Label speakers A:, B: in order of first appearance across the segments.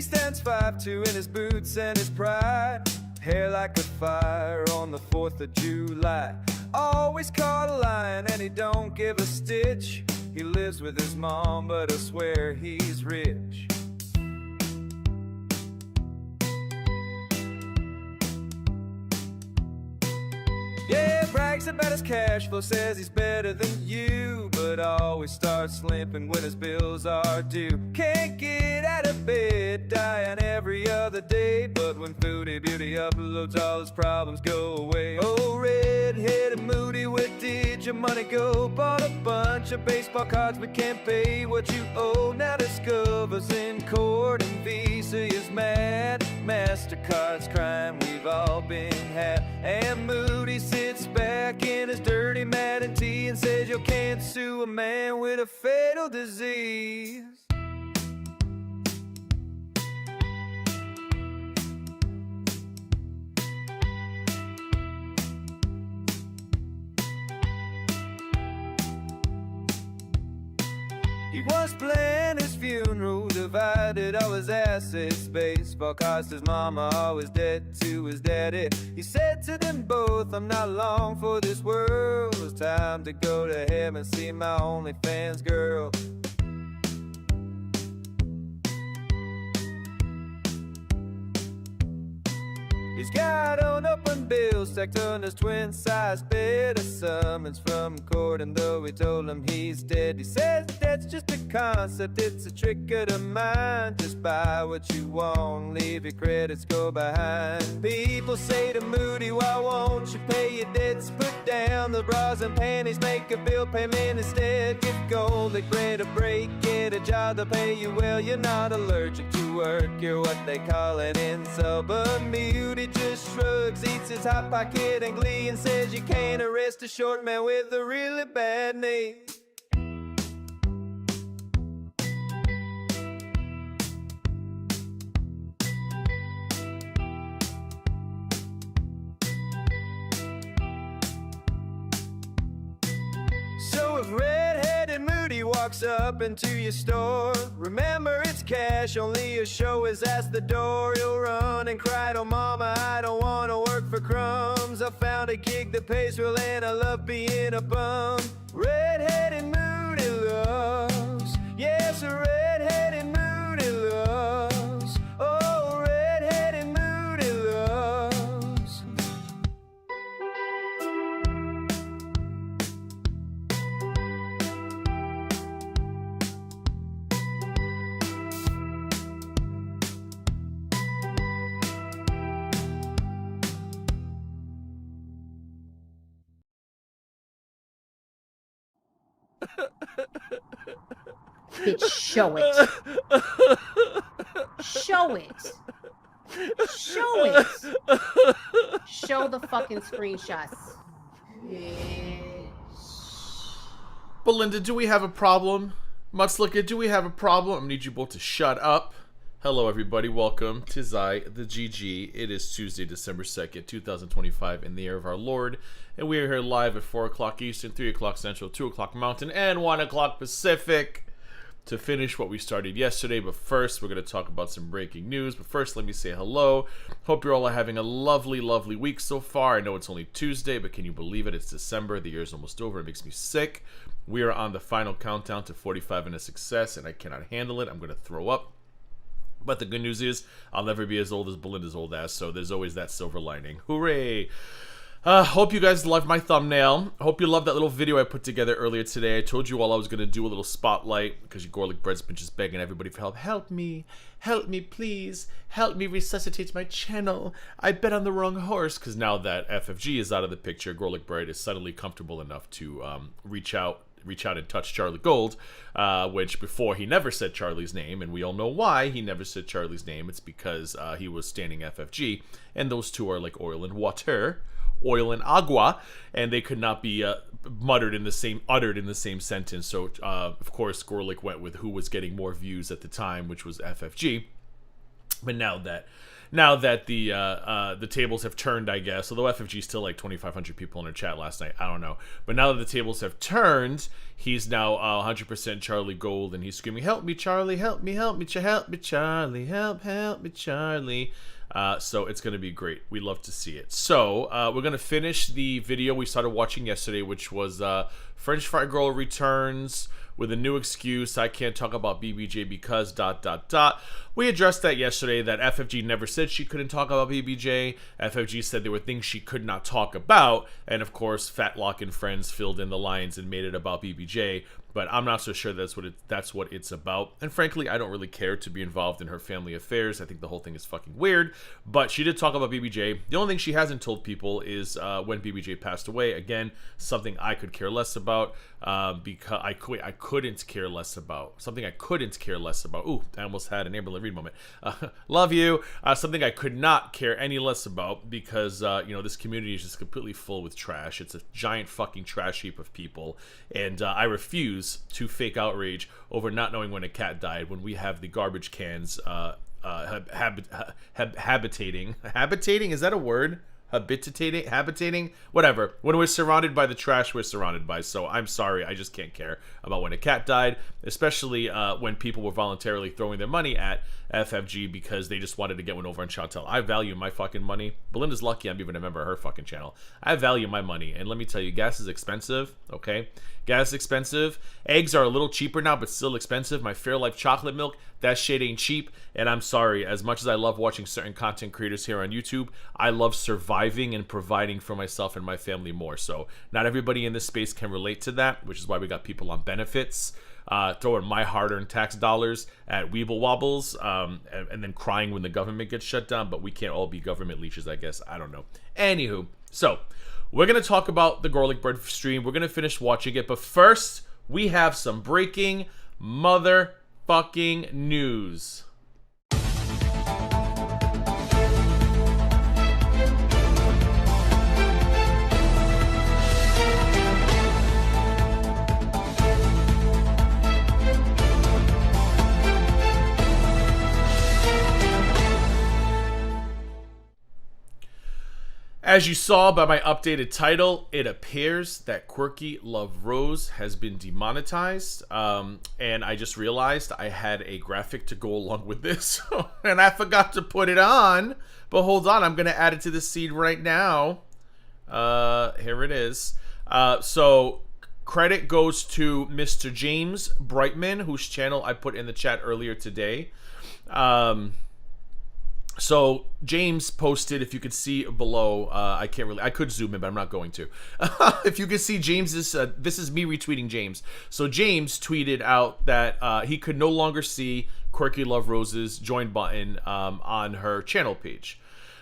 A: Moody stands 5'2" in his boots and his pride. Hair like a fire on the 4th of July. Always caught a lion and he don't give a stitch. He lives with his mom, but I swear he's rich. Yeah, brags about his cash flow, says he's better than you, but always starts limping when his bills are due. Can't get out of bed, dying every other day, but when Foodie Beauty uploads, all his problems go away. Oh, red-headed Moody, where did your money go? Bought a bunch of baseball cards but can't pay what you owe. Now discovers in court and Visa is mad. MasterCard's crime, we've all been had. And Moody sits back in his dirty Madden tee and says you can't sue a man with a fatal disease. He once planned his funeral, divided all his assets. Baseball cards his mama, always dead to his daddy. He said to them both, I'm not long for this world. It's time to go to heaven, see my OnlyFans girl. He's got unopened bills stacked on his twin-sized bed. A summons from court, and though we told him he's dead, he says that's just a concept, it's a trick of the mind. Just buy what you want, leave your credit score behind. People say to Moody, why won't you pay your debts? Put down the bras and panties, make a bill payment instead. Get GorlicBread a break, get a job to pay you well. You're not allergic to work, you're what they call an insult. But Moody just shrugs, eats his hot pocket and glee, and says you can't arrest a short man with a really bad knee. So if red-headed Moody walks up into your store, remember it's cash, only a show is at the door. You'll run and cry to mama, I don't wanna work for crumbs. I found a gig that pays well and I love being a bum. Red-headed Moody loves, yes, red-headed Moody loves. Oh, red-headed Moody loves.
B: Bitch, show it. Show it. Show it. Show the fucking screenshots. Bitch.
C: Belinda, do we have a problem? Mudslika, do we have a problem? I need you both to shut up. Hello, everybody. Welcome to TheGGround. It is Tuesday, December 2nd, 2025, in the year of our Lord. And we are here live at 4 o'clock Eastern, 3 o'clock Central, 2 o'clock Mountain, and 1 o'clock Pacific to finish what we started yesterday. But first, we're going to talk about some breaking news. But first, let me say hello. Hope you're all having a lovely, lovely week so far. I know it's only Tuesday, but can you believe it? It's December. The year's almost over. It makes me sick. We are on the final countdown to 45 and a success, and I cannot handle it. I'm going to throw up. But the good news is, I'll never be as old as Belinda's old ass, so there's always that silver lining. Hooray! Hope you guys loved my thumbnail. Hope you loved that little video I put together earlier today. I told you all I was going to do a little spotlight, because your GorlicBread's been just begging everybody for help. Help me, please. Help me resuscitate my channel. I bet on the wrong horse, because now that FFG is out of the picture, GorlicBread is suddenly comfortable enough to reach out and touch Charlie Gold, which before he never said Charlie's name, and we all know why he never said Charlie's name. It's because he was standing FFG, and those two are like oil and water, oil and agua, and they could not be uttered in the same sentence. So of course Gorlick went with who was getting more views at the time, which was FFG. But now that now that the tables have turned, I guess. Although FFG is still like 2,500 people in her chat last night, I don't know. But now that the tables have turned, he's now 100% Charlie Gold, and he's screaming, "Help me, Charlie! Help me! Help me! Help me, Charlie! Help me, Charlie!" So it's going to be great. We love to see it. So we're going to finish the video we started watching yesterday, which was French Fried Gorl Returns with a new excuse. I can't talk about BBJ because ... We addressed that yesterday, that FFG never said she couldn't talk about BBJ. FFG said there were things she could not talk about. And of course, Fatlock and friends filled in the lines and made it about BBJ. But I'm not so sure that's what it's about. And frankly, I don't really care to be involved in her family affairs. I think the whole thing is fucking weird. But she did talk about BBJ. The only thing she hasn't told people is when BBJ passed away. Again, something I could care less about. Because I couldn't care less about. Something I couldn't care less about. Ooh, I almost had an Amberlin Reed moment. Love you. Something I could not care any less about because, you know, this community is just completely full with trash. It's a giant fucking trash heap of people. And I refuse to fake outrage over not knowing when a cat died when we have the garbage cans habitating. Habitating? Is that a word? Habitating, whatever. When we're surrounded by the trash we're surrounded by. So I'm sorry, I just can't care about when a cat died, especially when people were voluntarily throwing their money at FFG because they just wanted to get one over on Chantel. I value my fucking money. Belinda's lucky I'm even a member of her fucking channel. I value my money, and let me tell you, gas is expensive, okay? Gas is expensive. Eggs are a little cheaper now, but still expensive. My Fairlife chocolate milk, that shit ain't cheap. And I'm sorry, as much as I love watching certain content creators here on YouTube, I love surviving and providing for myself and my family more. So not everybody in this space can relate to that, which is why we got people on benefits, throwing my hard-earned tax dollars at Weeble Wobbles, and then crying when the government gets shut down. But we can't all be government leeches, I guess. I don't know. Anywho, so we're going to talk about the GorlicBread stream. We're going to finish watching it. But first, we have some breaking motherfucking news. As you saw by my updated title, it appears that Quirkyloverosee has been demonetized, and I just realized I had a graphic to go along with this, and I forgot to put it on, but hold on, I'm going to add it to the seed right now. Here it is. So credit goes to Mr. James Brightman, whose channel I put in the chat earlier today. So James posted, if you could see below, I could zoom in, but I'm not going to. If you could see James's, this is me retweeting James. So James tweeted out that he could no longer see Quirkyloverosee's join button on her channel page.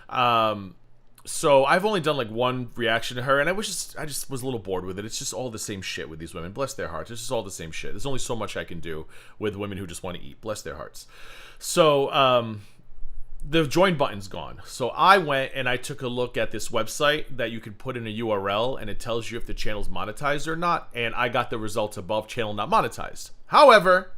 C: So I've only done like one reaction to her, and I just was a little bored with it. It's just all the same shit with these women. Bless their hearts. It's just all the same shit. There's only so much I can do with women who just want to eat. Bless their hearts. So, the join button's gone. So I went and I took a look at this website that you can put in a URL and it tells you if the channel's monetized or not. And I got the results above channel not monetized. However,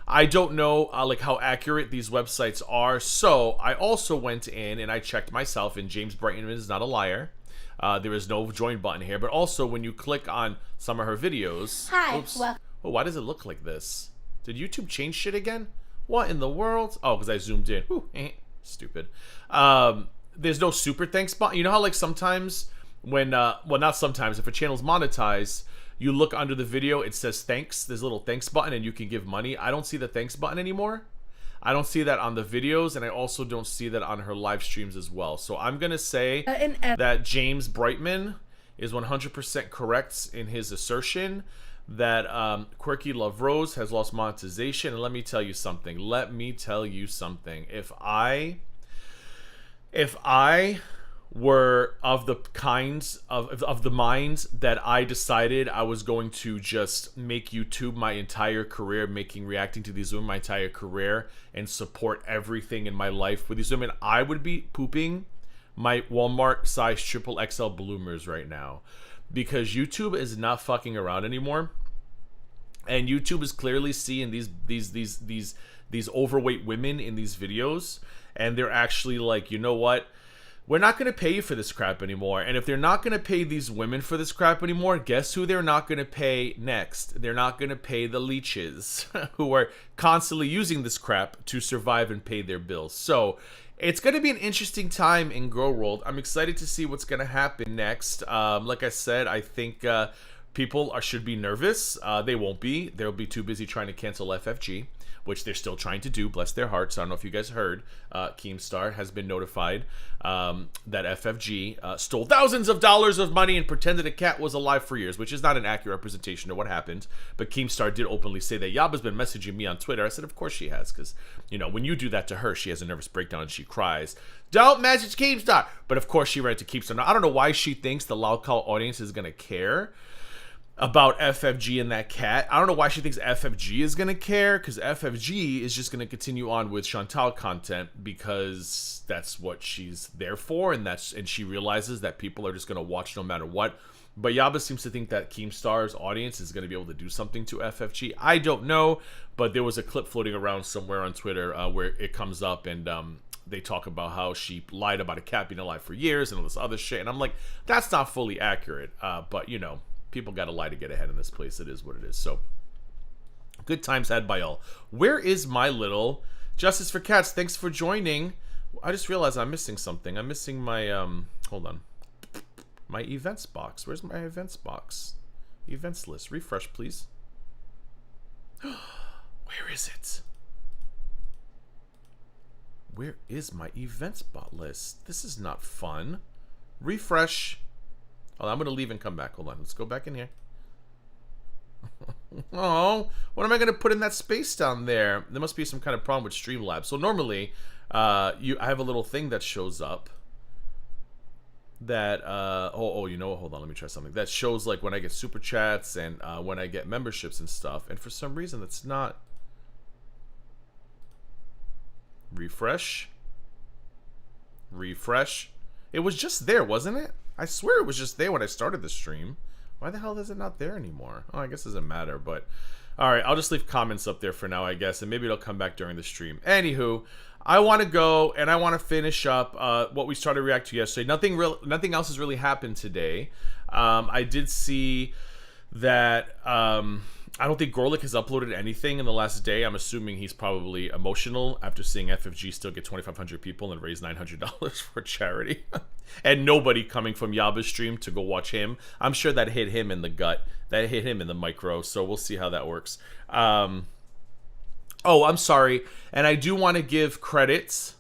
C: I don't know like how accurate these websites are. So I also went in and I checked myself, and James Brightman is not a liar. There is no join button here. But also when you click on some of her videos.
B: Hi.
C: Oops.
B: Well,
C: oh, why does it look like this? Did YouTube change shit again? What in the world? Oh, because I zoomed in. Whew, stupid. There's no super thanks button. You know how like sometimes when well, not sometimes, if a channel's monetized, you look under the video, it says thanks. There's a little thanks button and you can give money. I don't see the thanks button anymore. I don't see that on the videos, and I also don't see that on her live streams as well. So I'm gonna say that James Brightman is 100% correct in his assertion that Quirkyloverosee has lost monetization. And let me tell you something. If I were of the kinds of the minds that I decided I was going to just make YouTube my entire career, reacting to these women my entire career, and support everything in my life with these women, I would be pooping my Walmart size XXL bloomers right now. Because YouTube is not fucking around anymore. And YouTube is clearly seeing these overweight women in these videos, and they're actually like, you know what? We're not going to pay you for this crap anymore. And if they're not going to pay these women for this crap anymore, guess who they're not going to pay next? They're not going to pay the leeches who are constantly using this crap to survive and pay their bills. So it's going to be an interesting time in Girl World. I'm excited to see what's going to happen next. Like I said, I think people should be nervous. They won't be. They'll be too busy trying to cancel FFG, which they're still trying to do, bless their hearts. I don't know if you guys heard, Keemstar has been notified that FFG stole thousands of dollars of money and pretended a cat was alive for years, which is not an accurate representation of what happened. But Keemstar did openly say that Yaba's been messaging me on Twitter. I said, of course she has, because, you know, when you do that to her, she has a nervous breakdown and she cries. Don't message Keemstar! But of course she ran to Keemstar. Now, I don't know why she thinks the loud call audience is going to care about FFG and that cat. I don't know why she thinks FFG is going to care, because FFG is just going to continue on with Chantal content because that's what she's there for, and she realizes that people are just going to watch no matter what. But Yaba seems to think that Keemstar's audience is going to be able to do something to FFG. I don't know, but there was a clip floating around somewhere on Twitter where it comes up, and they talk about how she lied about a cat being alive for years and all this other shit. And I'm like, that's not fully accurate, but you know, people got to lie to get ahead in this place. It is what it is. So, good times had by all. Where is my little Justice for Cats? Thanks for joining. I just realized I'm missing something. I'm missing my, hold on. My events box. Where's my events box? Events list. Refresh, please. Where is it? Where is my events bot list? This is not fun. Refresh. Oh, I'm going to leave and come back. Hold on. Let's go back in here. Oh, what am I going to put in that space down there? There must be some kind of problem with Streamlabs. So normally, I have a little thing that shows up that, you know what? Hold on. Let me try something. That shows like when I get super chats and when I get memberships and stuff. And for some reason, that's not. Refresh. Refresh. It was just there, wasn't it? I swear it was just there when I started the stream. Why the hell is it not there anymore? Oh, I guess it doesn't matter, but... Alright, I'll just leave comments up there for now, I guess, and maybe it'll come back during the stream. Anywho, I want to go, and I want to finish up what we started to react to yesterday. Nothing else has really happened today. I did see that... I don't think Gorlick has uploaded anything in the last day. I'm assuming he's probably emotional after seeing FFG still get 2,500 people and raise $900 for charity. And nobody coming from Yaba's stream to go watch him. I'm sure that hit him in the gut. That hit him in the micro. So we'll see how that works. Oh, I'm sorry. And I do want to give credits.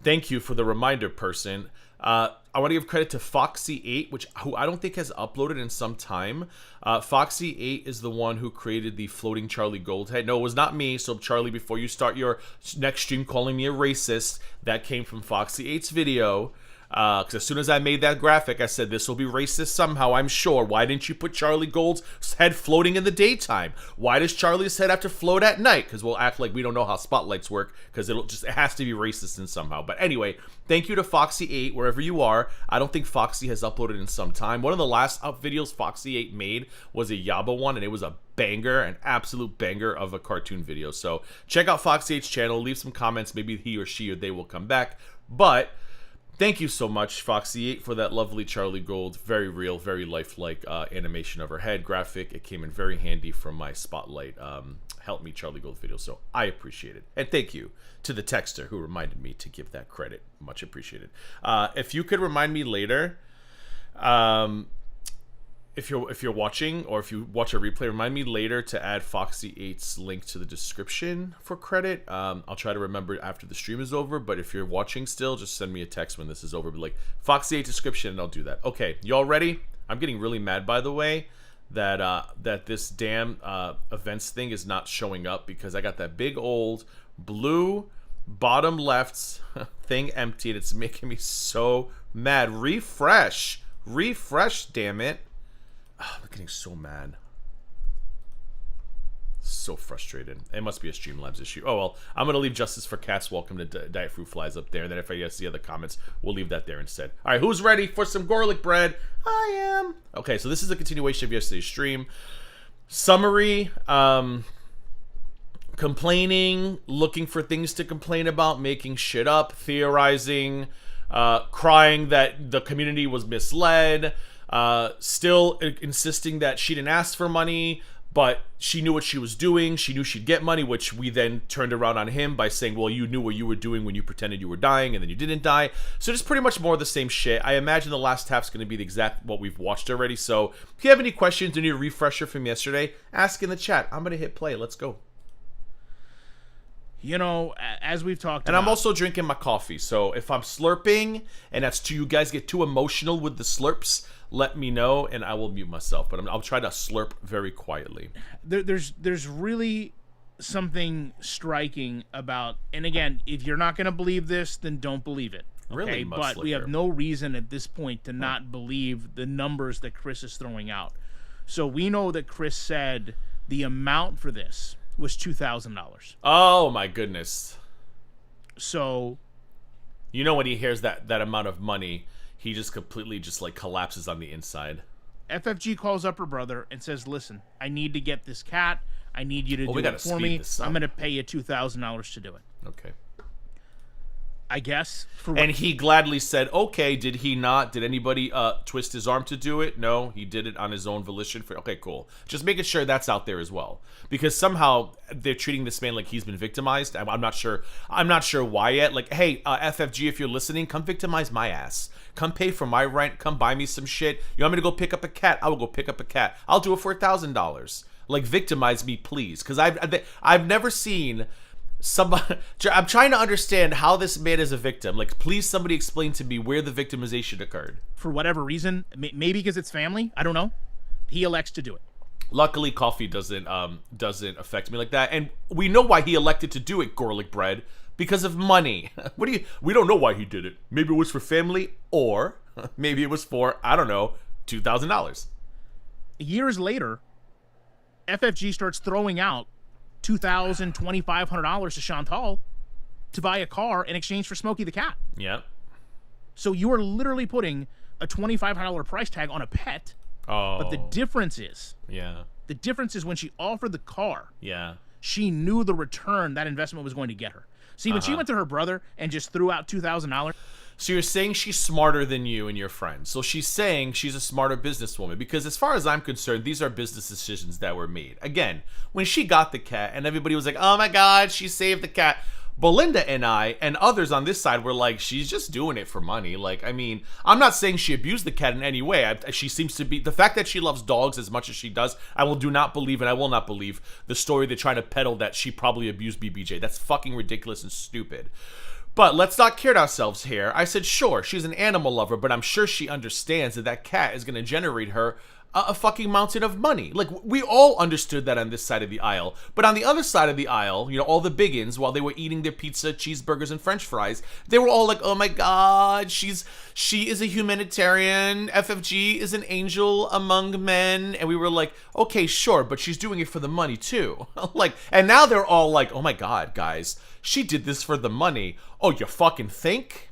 C: Thank you for the reminder, person. I want to give credit to Foxy8, who I don't think has uploaded in some time. Foxy8 is the one who created the floating Charlie Gold head. No, it was not me. So Charlie, before you start your next stream calling me a racist, that came from Foxy8's video. Because as soon as I made that graphic, I said, this will be racist somehow, I'm sure. Why didn't you put Charlie Gold's head floating in the daytime? Why does Charlie's head have to float at night? Because we'll act like we don't know how spotlights work, because it has to be racist in somehow. But anyway, thank you to Foxy8, wherever you are. I don't think Foxy has uploaded in some time. One of the last videos Foxy8 made was a Yaba one, and it was a banger, an absolute banger of a cartoon video. So check out Foxy8's channel, leave some comments, maybe he or she or they will come back. But thank you so much, Foxy8, for that lovely Charlie Gold, very real, very lifelike animation of her head graphic. It came in very handy from my Spotlight Help Me Charlie Gold video, so I appreciate it. And thank you to the texter who reminded me to give that credit. Much appreciated. If you could remind me later, if you're watching, or if you watch a replay, remind me later to add Foxy8's link to the description for credit. I'll try to remember after the stream is over, but if you're watching still, just send me a text when this is over. Be like, Foxy8 description, and I'll do that. Okay, y'all ready? I'm getting really mad, by the way, that this damn events thing is not showing up, because I got that big old blue bottom left thing empty, and it's making me so mad. Refresh, damn it. Oh, I'm getting so mad. So frustrated. It must be a Streamlabs issue. Oh, well, I'm going to leave Justice for Cats. Welcome to Diet Fruit Flies up there. And then if I see other comments, we'll leave that there instead. All right, who's ready for some garlic bread? I am. Okay, so this is a continuation of yesterday's stream. summary, complaining, looking for things to complain about, making shit up, theorizing, crying that the community was misled, still insisting that she didn't ask for money, but she knew what she was doing. She knew she'd get money, which we then turned around on him by saying, well, you knew what you were doing when you pretended you were dying and then you didn't die. So just pretty much more of the same shit. I imagine the last half's going to be the exact what we've watched already. So if you have any questions or need a refresher from yesterday, ask in the chat. I'm going to hit play. Let's go.
D: You know, as we've talked
C: And
D: about,
C: I'm also drinking my coffee. So if I'm slurping and that's too, you guys get too emotional with the slurps, let me know and I will mute myself. But I'll try to slurp very quietly.
D: there's really something striking about, and again, if you're not going to believe this, then don't believe it. Okay?
C: Really,
D: but we have no reason at this point to not believe the numbers that Chris is throwing out. So we know that Chris said the amount for this was $2,000.
C: Oh my goodness.
D: So,
C: you know, when he hears that amount of money, he just completely just like collapses on the inside.
D: FFG calls up her brother and says, listen, I need to get this cat. I need you to do it for me. I'm going to pay you $2,000 to do it.
C: Okay.
D: I guess.
C: And he gladly said, okay. Did he not? Did anybody twist his arm to do it? No, he did it on his own volition. Okay, cool. Just making sure that's out there as well. Because somehow they're treating this man like he's been victimized. I'm not sure. I'm not sure why yet. Like, hey, FFG, if you're listening, come victimize my ass. Come pay for my rent. Come buy me some shit. You want me to go pick up a cat? I will go pick up a cat. I'll do it for $1,000. Like, victimize me, please. Because I've never seen somebody. I'm trying to understand how this man is a victim. Like, please, somebody explain to me where the victimization occurred.
D: For whatever reason, maybe because it's family. I don't know. He elects to do it.
C: Luckily, coffee doesn't affect me like that, and we know why he elected to do it, GorlicBread, because of money. We don't know why he did it. Maybe it was for family, or maybe it was for, I don't know, $2,000.
D: Years later, FFG starts throwing out $2,000, $2,500 to Chantal to buy a car in exchange for Smokey the cat.
C: Yeah.
D: So you are literally putting a $2,500 price tag on a pet.
C: Oh.
D: But the difference is,
C: the
D: difference is when she offered the car,
C: yeah,
D: she knew the return that investment was going to get her. See, when she went to her brother and just threw out $2,000.
C: So you're saying she's smarter than you and your friends. So she's saying she's a smarter businesswoman, because as far as I'm concerned, these are business decisions that were made. Again, when she got the cat and everybody was like, oh my God, she saved the cat. Belinda and I and others on this side were like, she's just doing it for money. Like, I mean, I'm not saying she abused the cat in any way. She seems to be, the fact that she loves dogs as much as she does, I will not believe the story they're trying to peddle that she probably abused BBJ. That's fucking ridiculous and stupid. But let's not kid ourselves here. I said, sure, she's an animal lover, but I'm sure she understands that cat is going to generate her a fucking mountain of money. Like, we all understood that on this side of the aisle. But on the other side of the aisle, you know, all the biggins, while they were eating their pizza, cheeseburgers, and french fries, they were all like, oh my God, she is a humanitarian. FFG is an angel among men. And we were like, okay, sure, but she's doing it for the money too. Like, and now they're all like, oh my God, guys, she did this for the money. Oh, you fucking think?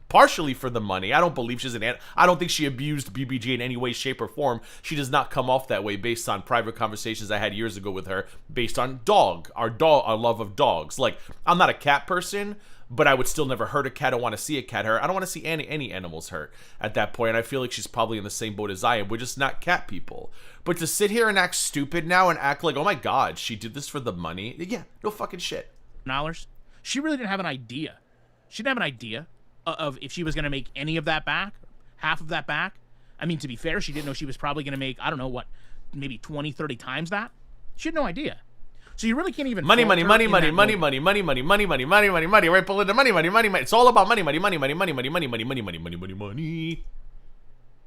C: Partially for the money. I don't believe she's I don't think she abused BBJ in any way, shape, or form. She does not come off that way based on private conversations I had years ago with her, based on our love of dogs. Like, I'm not a cat person, but I would still never hurt a cat. I want to see a cat hurt. I don't want to see any animals hurt at that point. And I feel like she's probably in the same boat as I am. We're just not cat people. But to sit here and act stupid now and act like, oh my God, she did this for the money. Yeah, no fucking shit.
D: She really didn't have an idea. She didn't have an idea of if she was going to make any of that back, half of that back. I mean, to be fair, she didn't know she was probably going to make, I don't know what, maybe 20, 30 times that. She had no idea. So you really can't even
C: money. Right, Belinda, money. It's all about money.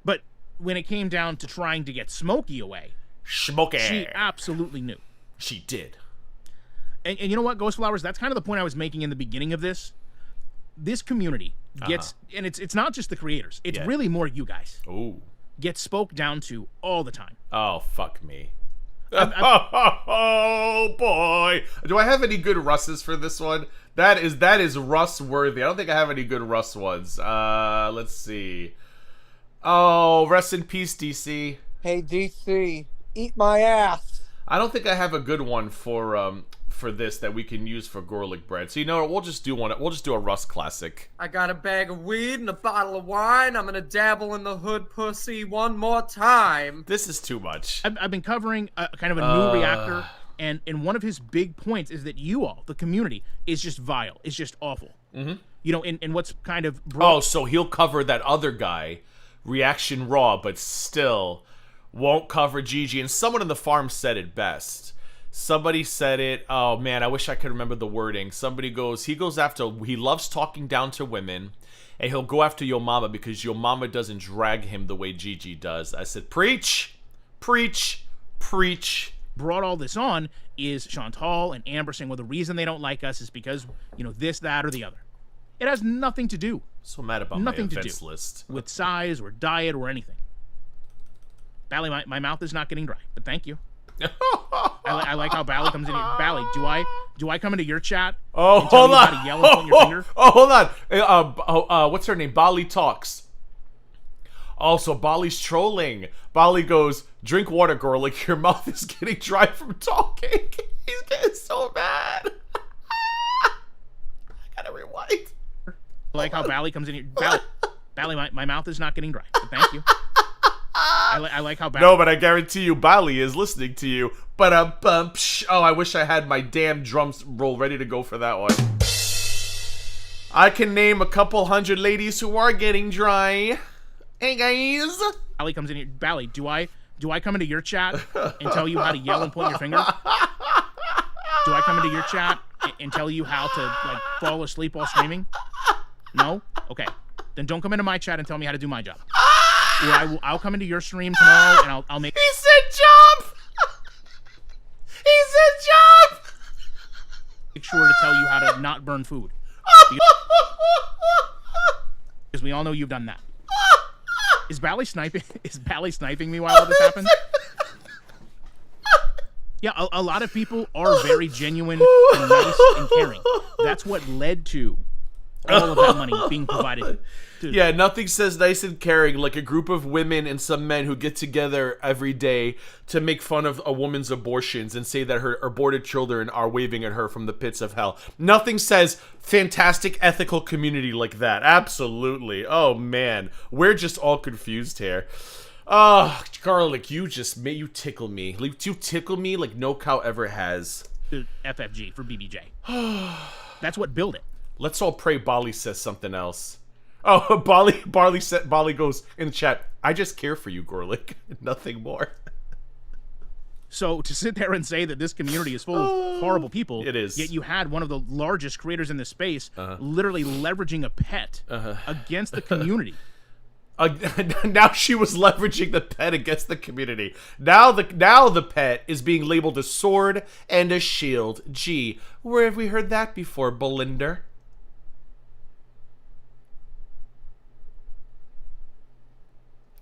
D: But when it came down to trying to get Smokey away, she absolutely knew.
C: She did.
D: And you know what, Ghost Flowers? That's kind of the point I was making in the beginning of this. This community gets, and it's not just the creators. It's really more you guys.
C: Ooh.
D: Get spoke down to all the time.
C: Oh, fuck me. Oh, boy. Do I have any good Russes for this one? That is Russ worthy. I don't think I have any good Russ ones. Let's see. Oh, rest in peace, DC.
E: Hey, DC. Eat my ass.
C: I don't think I have a good one for this that we can use for GorlicBread. So you know what? We'll just do one. We'll just do a Russ classic.
F: I got a bag of weed and a bottle of wine. I'm gonna dabble in the hood pussy one more time.
C: This is too much.
D: I've been covering kind of a new reactor, and one of his big points is that you all, the community, is just vile. It's just awful. Mm-hmm. You know, and what's kind of
C: Oh, so he'll cover that other guy, Reaction Raw, but still won't cover Gigi. And someone in the farm said it best. Somebody said it. Oh man, I wish I could remember the wording. Somebody goes, he loves talking down to women, and he'll go after your mama because your mama doesn't drag him the way Gigi does. I said, preach, preach, preach.
D: Brought all this on is Chantal and Amber saying, well, the reason they don't like us is because, you know, this, that, or the other. It has nothing to do.
C: So mad about
D: nothing
C: my
D: to
C: events
D: do
C: list.
D: with size or diet or anything. Bally, my mouth is not getting dry, but thank you. I like how Bally comes in here. Bally, do I come into your chat?
C: Oh,
D: and tell
C: hold
D: you
C: on.
D: How to yell and point your finger?
C: Oh, hold on. What's her name? Bali talks. Also, Bali's trolling. Bali goes, drink water, girl. Like your mouth is getting dry from talking. He's getting so mad. I gotta rewind.
D: I like how Bally comes in here. Bally, my mouth is not getting dry, but thank you. I like how Bally...
C: No, but I guarantee you Bali is listening to you. But oh, I wish I had my damn drums roll ready to go for that one. I can name a couple hundred ladies who are getting dry. Hey guys.
D: Bally comes in here. Bally, do I come into your chat and tell you how to yell and point your finger? Do I come into your chat and tell you how to like fall asleep while streaming? No? Okay. Then don't come into my chat and tell me how to do my job. Or I'll come into your stream tomorrow and I'll make...
C: He said jump! He said jump!
D: Make sure to tell you how to not burn food. Because we all know you've done that. Is Bally sniping? Is Bally sniping me while all this happens? Yeah, a lot of people are very genuine and nice and caring. That's what led to all of that money being provided.
C: Yeah, nothing says nice and caring like a group of women and some men who get together every day to make fun of a woman's abortions and say that her aborted children are waving at her from the pits of hell. Nothing says fantastic ethical community like that. Absolutely. Oh man, we're just all confused here. Oh, Garlic, you tickle me. You tickle me like no cow ever has.
D: FFG for BBJ. That's what built it.
C: Let's all pray Bali says something else. Oh, Bali goes in the chat, I just care for you, Gorlick. Nothing more.
D: So to sit there and say that this community is full of horrible people,
C: it is.
D: Yet you had one of the largest creators in this space literally leveraging a pet against the community.
C: Now she was leveraging the pet against the community. Now the pet is being labeled a sword and a shield. Gee, where have we heard that before, Belinda?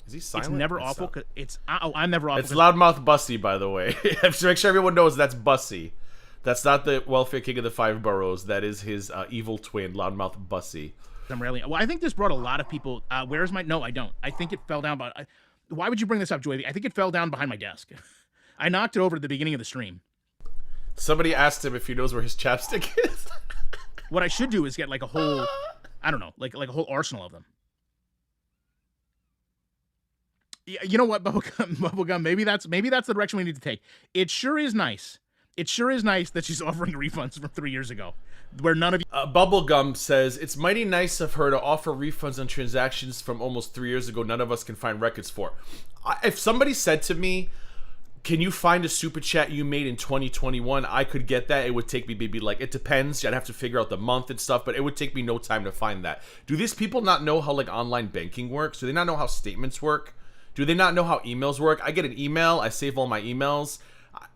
C: Is he silent?
D: It's never awful. I'm never awful.
C: It's loudmouth Bussy, by the way. To make sure everyone knows that's Bussy. That's not the welfare king of the five boroughs. That is his evil twin, loudmouth Bussy.
D: I'm railing. Well, I think this brought a lot of people. Where's my? No, I don't. I think it fell down. But why would you bring this up, Joey? I think it fell down behind my desk. I knocked it over at the beginning of the stream.
C: Somebody asked him if he knows where his chapstick is.
D: What I should do is get like a whole, I don't know, like a whole arsenal of them. You know what, Bubblegum? Maybe that's the direction we need to take. It sure is nice. It sure is nice that she's offering refunds from 3 years ago, where none of you...
C: Bubblegum says, it's mighty nice of her to offer refunds on transactions from almost 3 years ago none of us can find records for. If somebody said to me, can you find a super chat you made in 2021? I could get that. It would take me maybe like, it depends. I'd have to figure out the month and stuff, but it would take me no time to find that. Do these people not know how like online banking works? Do they not know how statements work? Do they not know how emails work? I get an email. I save all my emails.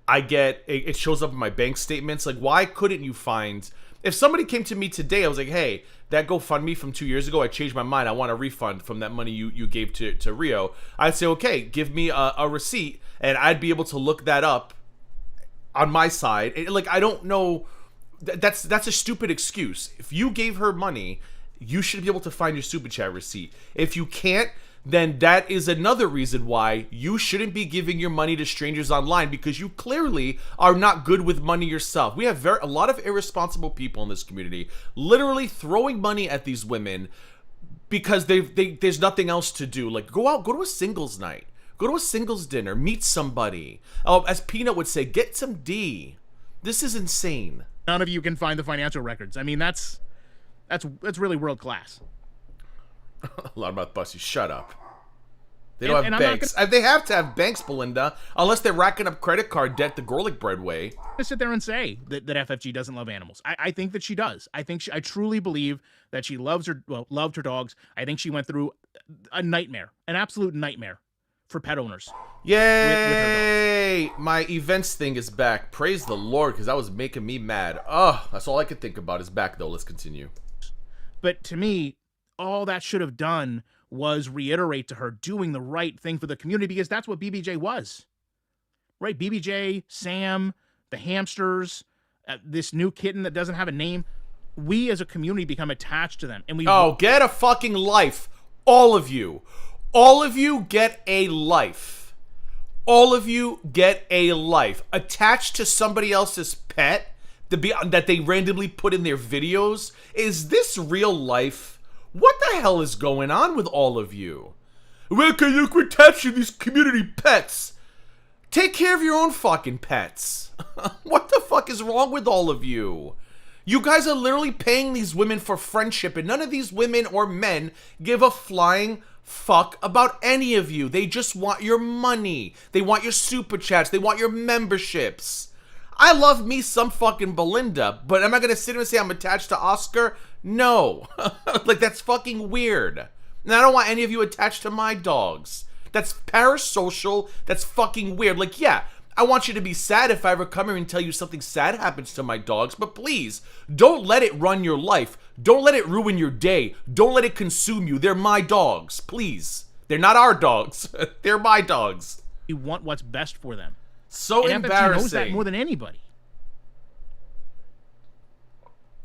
C: It shows up in my bank statements. Like, why couldn't you find... If somebody came to me today, I was like, hey, that GoFundMe from 2 years ago, I changed my mind. I want a refund from that money you gave to Rio. I'd say, okay, give me a receipt, and I'd be able to look that up on my side. Like, I don't know... That's a stupid excuse. If you gave her money, you should be able to find your Super Chat receipt. If you can't, then that is another reason why you shouldn't be giving your money to strangers online, because you clearly are not good with money yourself. We have a lot of irresponsible people in this community literally throwing money at these women because there's nothing else to do. Like, go out, go to a singles night, go to a singles dinner, meet somebody. Oh, as Peanut would say, get some D. This is insane.
D: None of you can find the financial records. I mean, that's really world class.
C: A lot about Bussy. Shut up. They don't have
D: I'm
C: banks. They have to have banks, Belinda, unless they're racking up credit card debt the GorlicBread way.
D: To sit there and say that FFG doesn't love animals. I think that she does. I truly believe that she loved her dogs. I think she went through a nightmare, an absolute nightmare for pet owners.
C: Yay! With my events thing is back. Praise the Lord, because that was making me mad. Oh, that's all I could think about is back, though. Let's continue.
D: But to me, all that should have done was reiterate to her doing the right thing for the community, because that's what BBJ was. Right? BBJ, Sam, the hamsters, this new kitten that doesn't have a name. We as a community become attached to them. And we
C: get a fucking life. All of you. All of you get a life. All of you get a life. Attached to somebody else's pet that they randomly put in their videos. Is this real life? What the hell is going on with all of you? Well, can you quit attaching these community pets? Take care of your own fucking pets. What the fuck is wrong with all of you? You guys are literally paying these women for friendship, and none of these women or men give a flying fuck about any of you. They just want your money. They want your super chats. They want your memberships. I love me some fucking Belinda, but am I gonna sit here and say I'm attached to Oscar? No. Like, that's fucking weird. And I don't want any of you attached to my dogs. That's parasocial. That's fucking weird. Like, yeah, I want you to be sad if I ever come here and tell you something sad happens to my dogs, but please, don't let it run your life. Don't let it ruin your day. Don't let it consume you. They're my dogs. Please. They're not our dogs. They're my dogs.
D: We want what's best for them.
C: So
D: and
C: embarrassing.
D: FFG knows that more than anybody.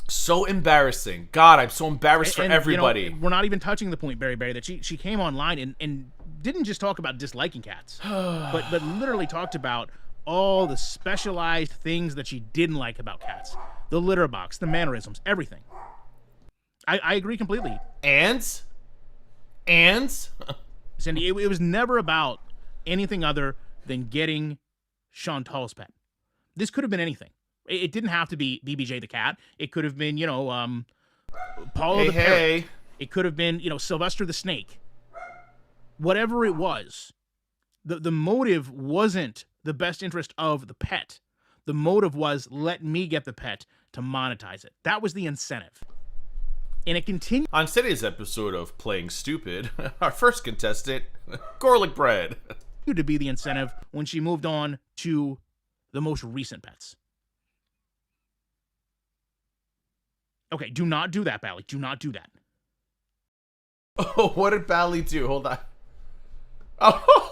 C: So embarrassing. God, I'm so embarrassed for everybody.
D: You know, we're not even touching the point, Berry, that she came online and didn't just talk about disliking cats, but literally talked about all the specialized things that she didn't like about cats. The litter box, the mannerisms, everything. I agree completely.
C: And?
D: Cindy, it was never about anything other than getting Chantal's pet. This could have been anything. It didn't have to be BBJ the cat. It could have been, Paulo the parrot. It could have been, Sylvester the snake. Whatever it was, the motive wasn't the best interest of the pet. The motive was, let me get the pet to monetize it. That was the incentive. And it continued.
C: On today's episode of Playing Stupid, our first contestant, GorlicBread.
D: To be the incentive when she moved on to the most recent pets. Okay, do not do that, Bally. Do not do that.
C: Oh, what did Bally do? Hold on. Oh.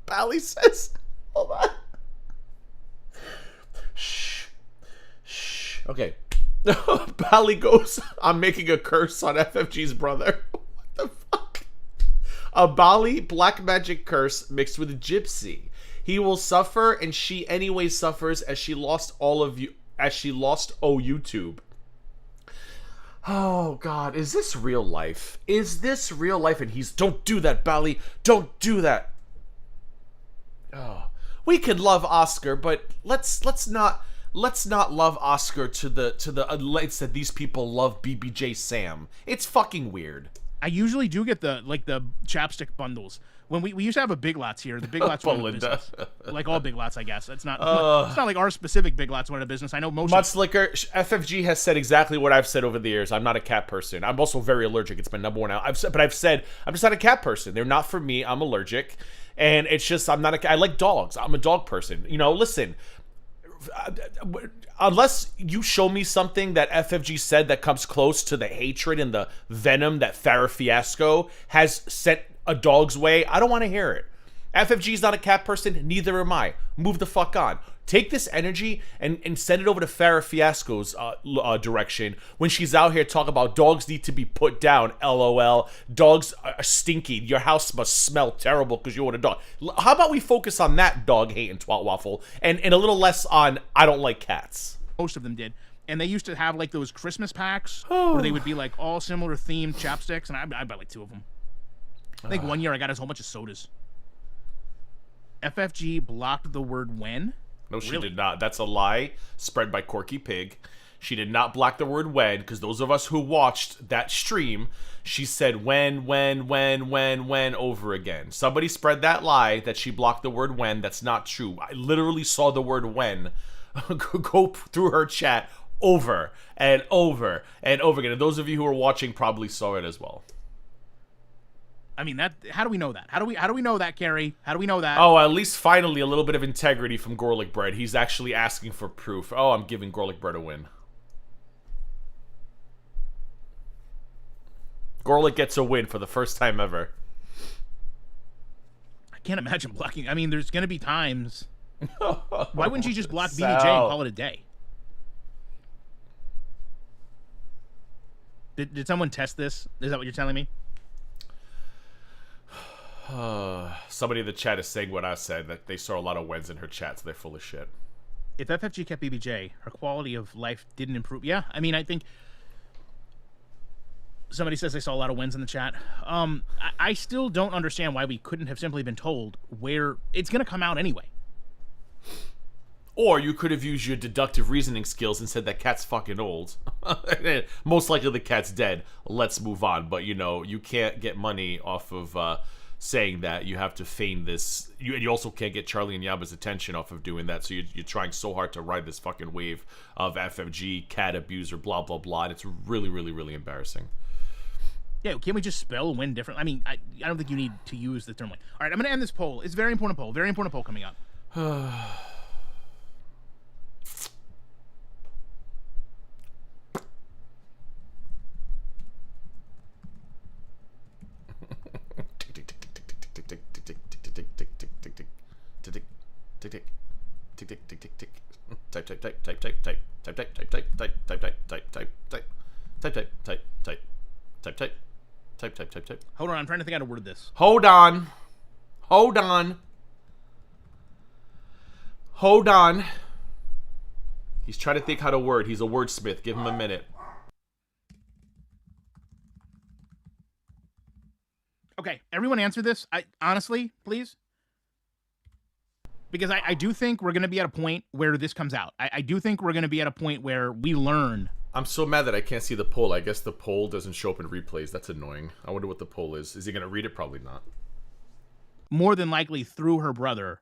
C: Bally says, hold on. Shh. Okay. Bally goes, I'm making a curse on FFG's brother. What the fuck? A Bali black magic curse mixed with a gypsy. He will suffer, and she anyway suffers as she lost YouTube. Oh God, is this real life? Is this real life? And he's, don't do that, Bali. Don't do that. Oh, we could love Oscar, but let's not love Oscar to the lengths that these people love BBJ Sam. It's fucking weird.
D: I usually do get the chapstick bundles. When we used to have a Big Lots here. The Big Lots went out of business. Like all Big Lots, I guess. It's not like our specific Big Lots went out of business. I know most.
C: Mudslicker, FFG has said exactly what I've said over the years. I'm not a cat person. I'm also very allergic. It's my number one out. I've said I'm just not a cat person. They're not for me. I'm allergic, and it's just I'm not. I like dogs. I'm a dog person. Listen. Unless you show me something that FFG said that comes close to the hatred and the venom that Farrah Fiasco has sent a dog's way, I don't want to hear it. FFG's not a cat person, neither am I. Move the fuck on. Take this energy and send it over to Farrah Fiasco's direction when she's out here talking about dogs need to be put down, LOL. Dogs are stinky. Your house must smell terrible because you own a dog. How about we focus on that dog-hating twat waffle and a little less on I don't like cats.
D: Most of them did. And they used to have like those Christmas packs where they would be like all similar themed chapsticks, and I'd buy like 2 of them. I think one year I got us a whole bunch of sodas. FFG blocked the word when.
C: No, she did not. That's a lie spread by Corky Pig. She did not block the word when, because those of us who watched that stream, she said when over again. Somebody spread that lie that she blocked the word when. That's not true. I literally saw the word when go through her chat over and over and over again. And those of you who are watching probably saw it as well.
D: I mean, that. How do we know that? How do we know that, Carrie? How do we know that?
C: Oh, at least finally a little bit of integrity from GorlicBread. He's actually asking for proof. Oh, I'm giving GorlicBread a win. Gorlick gets a win for the first time ever.
D: I can't imagine blocking. I mean, there's gonna be times. Why wouldn't you just block BBJ and call it a day? Did someone test this? Is that what you're telling me?
C: Somebody in the chat is saying what I said, that they saw a lot of wins in her chat, so they're full of shit.
D: If FFG kept BBJ, her quality of life didn't improve. Yeah, I mean, I think somebody says they saw a lot of wins in the chat. I still don't understand why we couldn't have simply been told where it's going to come out anyway.
C: Or you could have used your deductive reasoning skills and said that cat's fucking old. Most likely the cat's dead. Let's move on. But, you know, you can't get money off of saying that. You have to feign this. You also can't get Charlie and Yaba's attention off of doing that. So you're trying so hard to ride this fucking wave of FFG, cat abuser, blah, blah, blah. And it's really, really, really embarrassing.
D: Yeah, can't we just spell win different? I mean, I don't think you need to use the term win. All right, I'm going to end this poll. It's a very important poll. Very important poll coming up.
C: Type.
D: Hold on, I'm trying to think how to word this.
C: Hold on. He's trying to think how to word. He's a wordsmith. Give him a minute.
D: Okay, everyone answer this. Honestly, please. Because I do think we're going to be at a point where this comes out. I do think we're going to be at a point where we learn.
C: I'm so mad that I can't see the poll. I guess the poll doesn't show up in replays. That's annoying. I wonder what the poll is. Is he going to read it? Probably not.
D: More than likely through her brother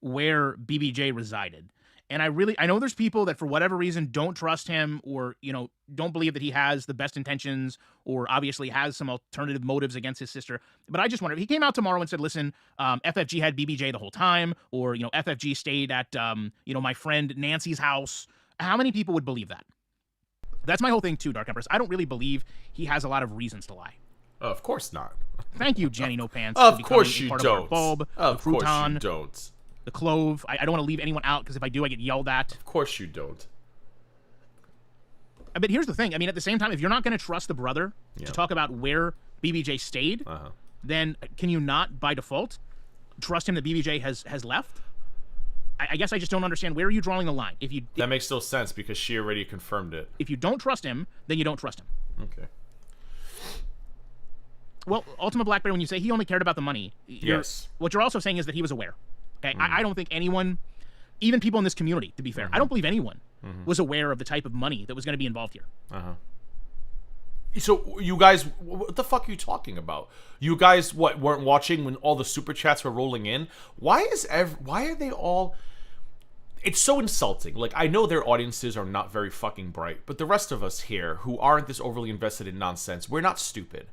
D: where BBJ resided. And I know there's people that for whatever reason don't trust him or, you know, don't believe that he has the best intentions or obviously has some alternative motives against his sister. But I just wonder if he came out tomorrow and said, listen, FFG had BBJ the whole time, or, you know, FFG stayed at, you know, my friend Nancy's house. How many people would believe that? That's my whole thing too, Dark Empress. I don't really believe he has a lot of reasons to lie.
C: Of course not.
D: Thank you, Jenny No Pants.
C: Of course you don't.
D: Bulb,
C: of
D: the crouton,
C: course you don't.
D: The clove. I don't want to leave anyone out because if I do, I get yelled at.
C: Of course you don't.
D: But here's the thing. I mean, at the same time, if you're not going to trust the brother to talk about where BBJ stayed, then can you not, by default, trust him that BBJ has left? I guess I just don't understand. Where are you drawing the line?
C: That makes no sense because she already confirmed it.
D: If you don't trust him, then you don't trust him.
C: Okay.
D: Well, Ultima Blackberry, when you say he only cared about the money,
C: yes.
D: What you're also saying is that he was aware. Okay, I don't think anyone, even people in this community, to be fair, I don't believe anyone was aware of the type of money that was going to be involved here.
C: So you guys, what the fuck are you talking about? You guys, weren't watching when all the super chats were rolling in? Why are they all? It's so insulting. Like, I know their audiences are not very fucking bright, but the rest of us here who aren't this overly invested in nonsense, we're not stupid.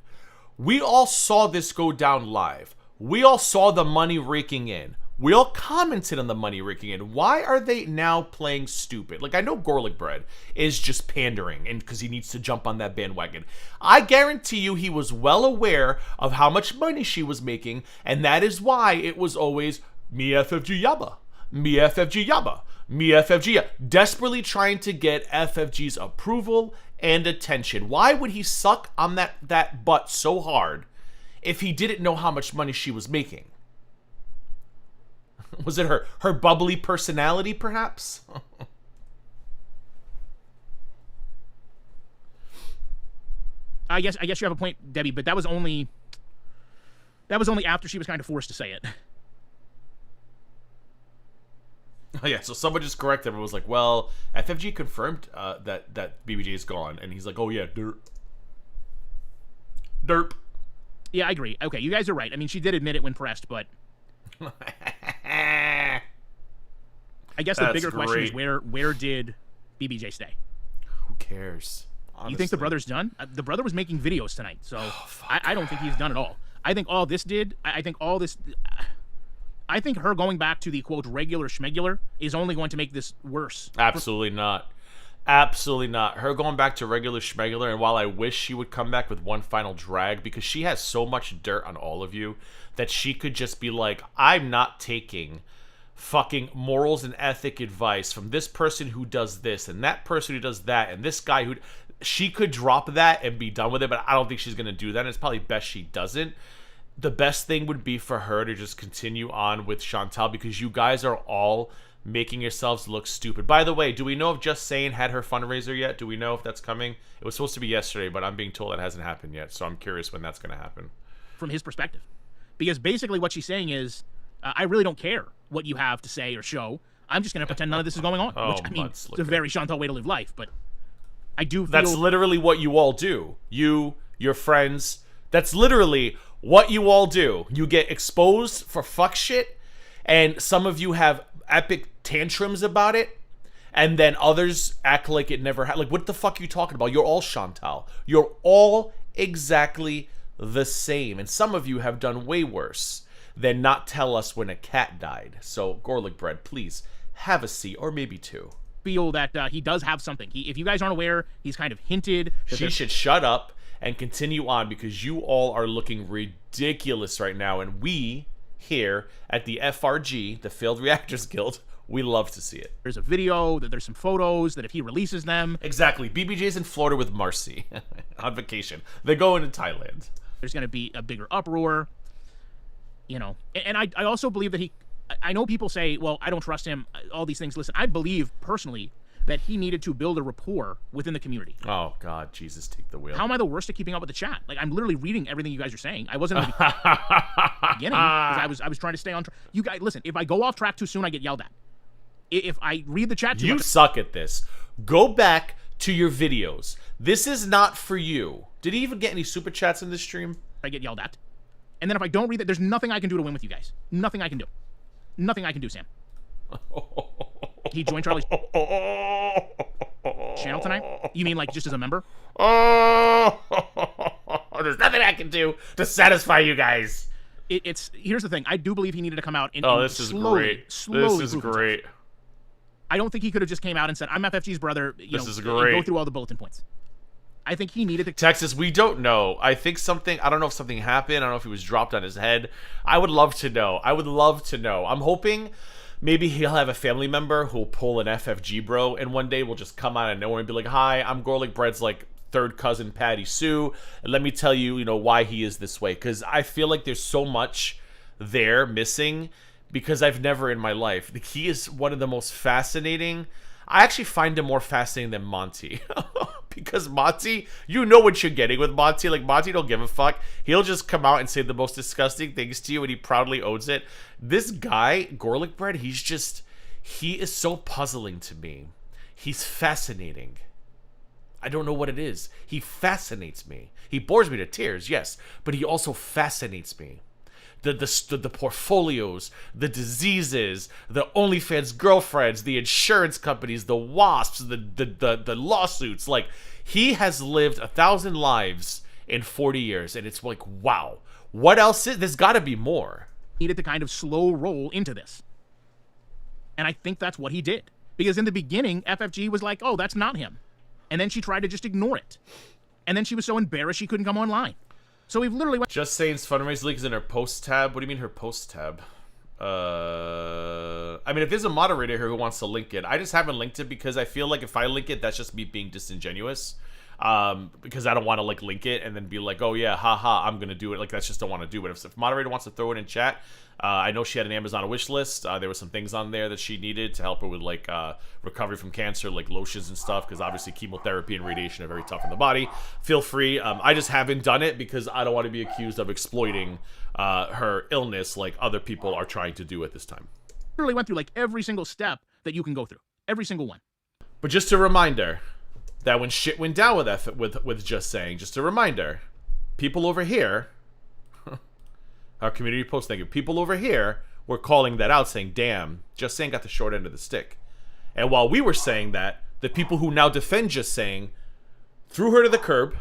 C: We all saw this go down live. We all saw the money raking in. We all commented on the money raking in. Why are they now playing stupid? Like, I know GorlicBread is just pandering and because he needs to jump on that bandwagon. I guarantee you he was well aware of how much money she was making, and that is why it was always me FFG Yabba, me FFG Yabba, me FFG Yabba, desperately trying to get FFG's approval and attention. Why would he suck on that butt so hard if he didn't know how much money she was making? Was it her bubbly personality, perhaps?
D: I guess you have a point, Debbie, but that was only after she was kind of forced to say it.
C: Oh yeah, so someone just corrected him and was like, well, FFG confirmed that BBJ is gone, and he's like, oh yeah, derp.
D: Yeah, I agree. Okay, you guys are right. I mean, she did admit it when pressed, but I guess the bigger question is where did BBJ stay?
C: Who cares? Honestly.
D: You think the brother's done? The brother was making videos tonight, so I don't think he's done at all. I think all this did. I think her going back to the quote regular schmegular is only going to make this worse.
C: Absolutely not. Absolutely not. Her going back to regular schmegular, and while I wish she would come back with one final drag, because she has so much dirt on all of you that she could just be like, I'm not taking fucking morals and ethic advice from this person who does this and that person who does that and this guy who... She could drop that and be done with it, but I don't think she's going to do that, and it's probably best she doesn't. The best thing would be for her to just continue on with Chantal, because you guys are all making yourselves look stupid. By the way, do we know if Just Saying had her fundraiser yet? Do we know if that's coming? It was supposed to be yesterday, but I'm being told that hasn't happened yet, so I'm curious when that's going to happen.
D: From his perspective. Because basically what she's saying is, I really don't care what you have to say or show. I'm just going to pretend none of this is going on. Which, I mean, it's a very Chantal way to live life, but I do feel...
C: That's literally what you all do. You, your friends, that's literally what you all do. You get exposed for fuck shit, and some of you have epic tantrums about it, and then others act like it never happened. Like, what the fuck are you talking about? You're all Chantal. You're all exactly the same, and some of you have done way worse than not tell us when a cat died. So, GorlicBread, please have a seat, or maybe two.
D: Feel that he does have something. If you guys aren't aware, he's kind of hinted that
C: she should shut up and continue on, because you all are looking ridiculous right now, and we here at the FRG, the Failed Reactors Guild, we love to see it.
D: There's a video, that there's some photos, that if he releases them...
C: Exactly. BBJ's in Florida with Marcy on vacation. They're going to Thailand.
D: There's going to be a bigger uproar, you know. And I also believe that I know people say, well, I don't trust him, all these things. Listen, I believe personally that he needed to build a rapport within the community.
C: Oh, God, Jesus, take the wheel.
D: How am I the worst at keeping up with the chat? Like, I'm literally reading everything you guys are saying. I wasn't at the beginning, because I was trying to stay on track. You guys, listen, if I go off track too soon, I get yelled at. If I read the chat too much...
C: You suck at this. Go back to your videos. This is not for you. Did he even get any super chats in this stream?
D: I get yelled at. And then if I don't read that, there's nothing I can do to win with you guys. Nothing I can do. Nothing I can do, Sam. He joined Charlie's channel tonight? You mean like just as a member?
C: Oh, there's nothing I can do to satisfy you guys.
D: Here's the thing. I do believe he needed to come out and
C: this is great. This is great.
D: Himself. I don't think he could have just came out and said, I'm FFG's brother.
C: This is great.
D: And go through all the bulletin points. I think he needed to...
C: Texas, we don't know. I don't know if something happened. I don't know if he was dropped on his head. I would love to know. I'm hoping maybe he'll have a family member who'll pull an FFG bro, and one day we'll just come out of nowhere and be like, hi, I'm GorlicBread's like third cousin Patty Sue, and let me tell you, why he is this way. Because I feel like there's so much there missing, because I've never in my life... He is one of the most fascinating... I actually find him more fascinating than Monty. Because Monty, you know what you're getting with Monty. Like, Monty don't give a fuck. He'll just come out and say the most disgusting things to you, and he proudly owns it. This guy, GorlicBread, he is so puzzling to me. He's fascinating. I don't know what it is. He fascinates me. He bores me to tears, yes, but he also fascinates me. The portfolios, the diseases, the OnlyFans girlfriends, the insurance companies, the wasps, the lawsuits. Like, he has lived 1,000 lives in 40 years, and it's like, wow. What else is... There's got to be more.
D: needed to kind of slow roll into this. And I think that's what he did. Because in the beginning, FFG was like, oh, that's not him. And then she tried to just ignore it. And then she was so embarrassed she couldn't come online. So we've literally went...
C: Just Saying's fundraiser link is in her post tab. What do you mean her post tab? I mean, if there's a moderator here who wants to link it, I just haven't linked it because I feel like if I link it, that's just me being disingenuous. Because I don't want to like link it and then be like, oh yeah, haha, I'm gonna do it. Like that's just don't want to do it. If moderator wants to throw it in chat, I know she had an Amazon wish list. There were some things on there that she needed to help her with like recovery from cancer, like lotions and stuff. Because obviously chemotherapy and radiation are very tough on the body. Feel free. I just haven't done it because I don't want to be accused of exploiting her illness like other people are trying to do at this time.
D: Literally went through like every single step that you can go through. Every single one.
C: But just a reminder that when shit went down with Just Saying, just a reminder, people over here, our community post, thank you, people over here were calling that out, saying, damn, Just Saying got the short end of the stick. And while we were saying that, the people who now defend Just Saying threw her to the curb,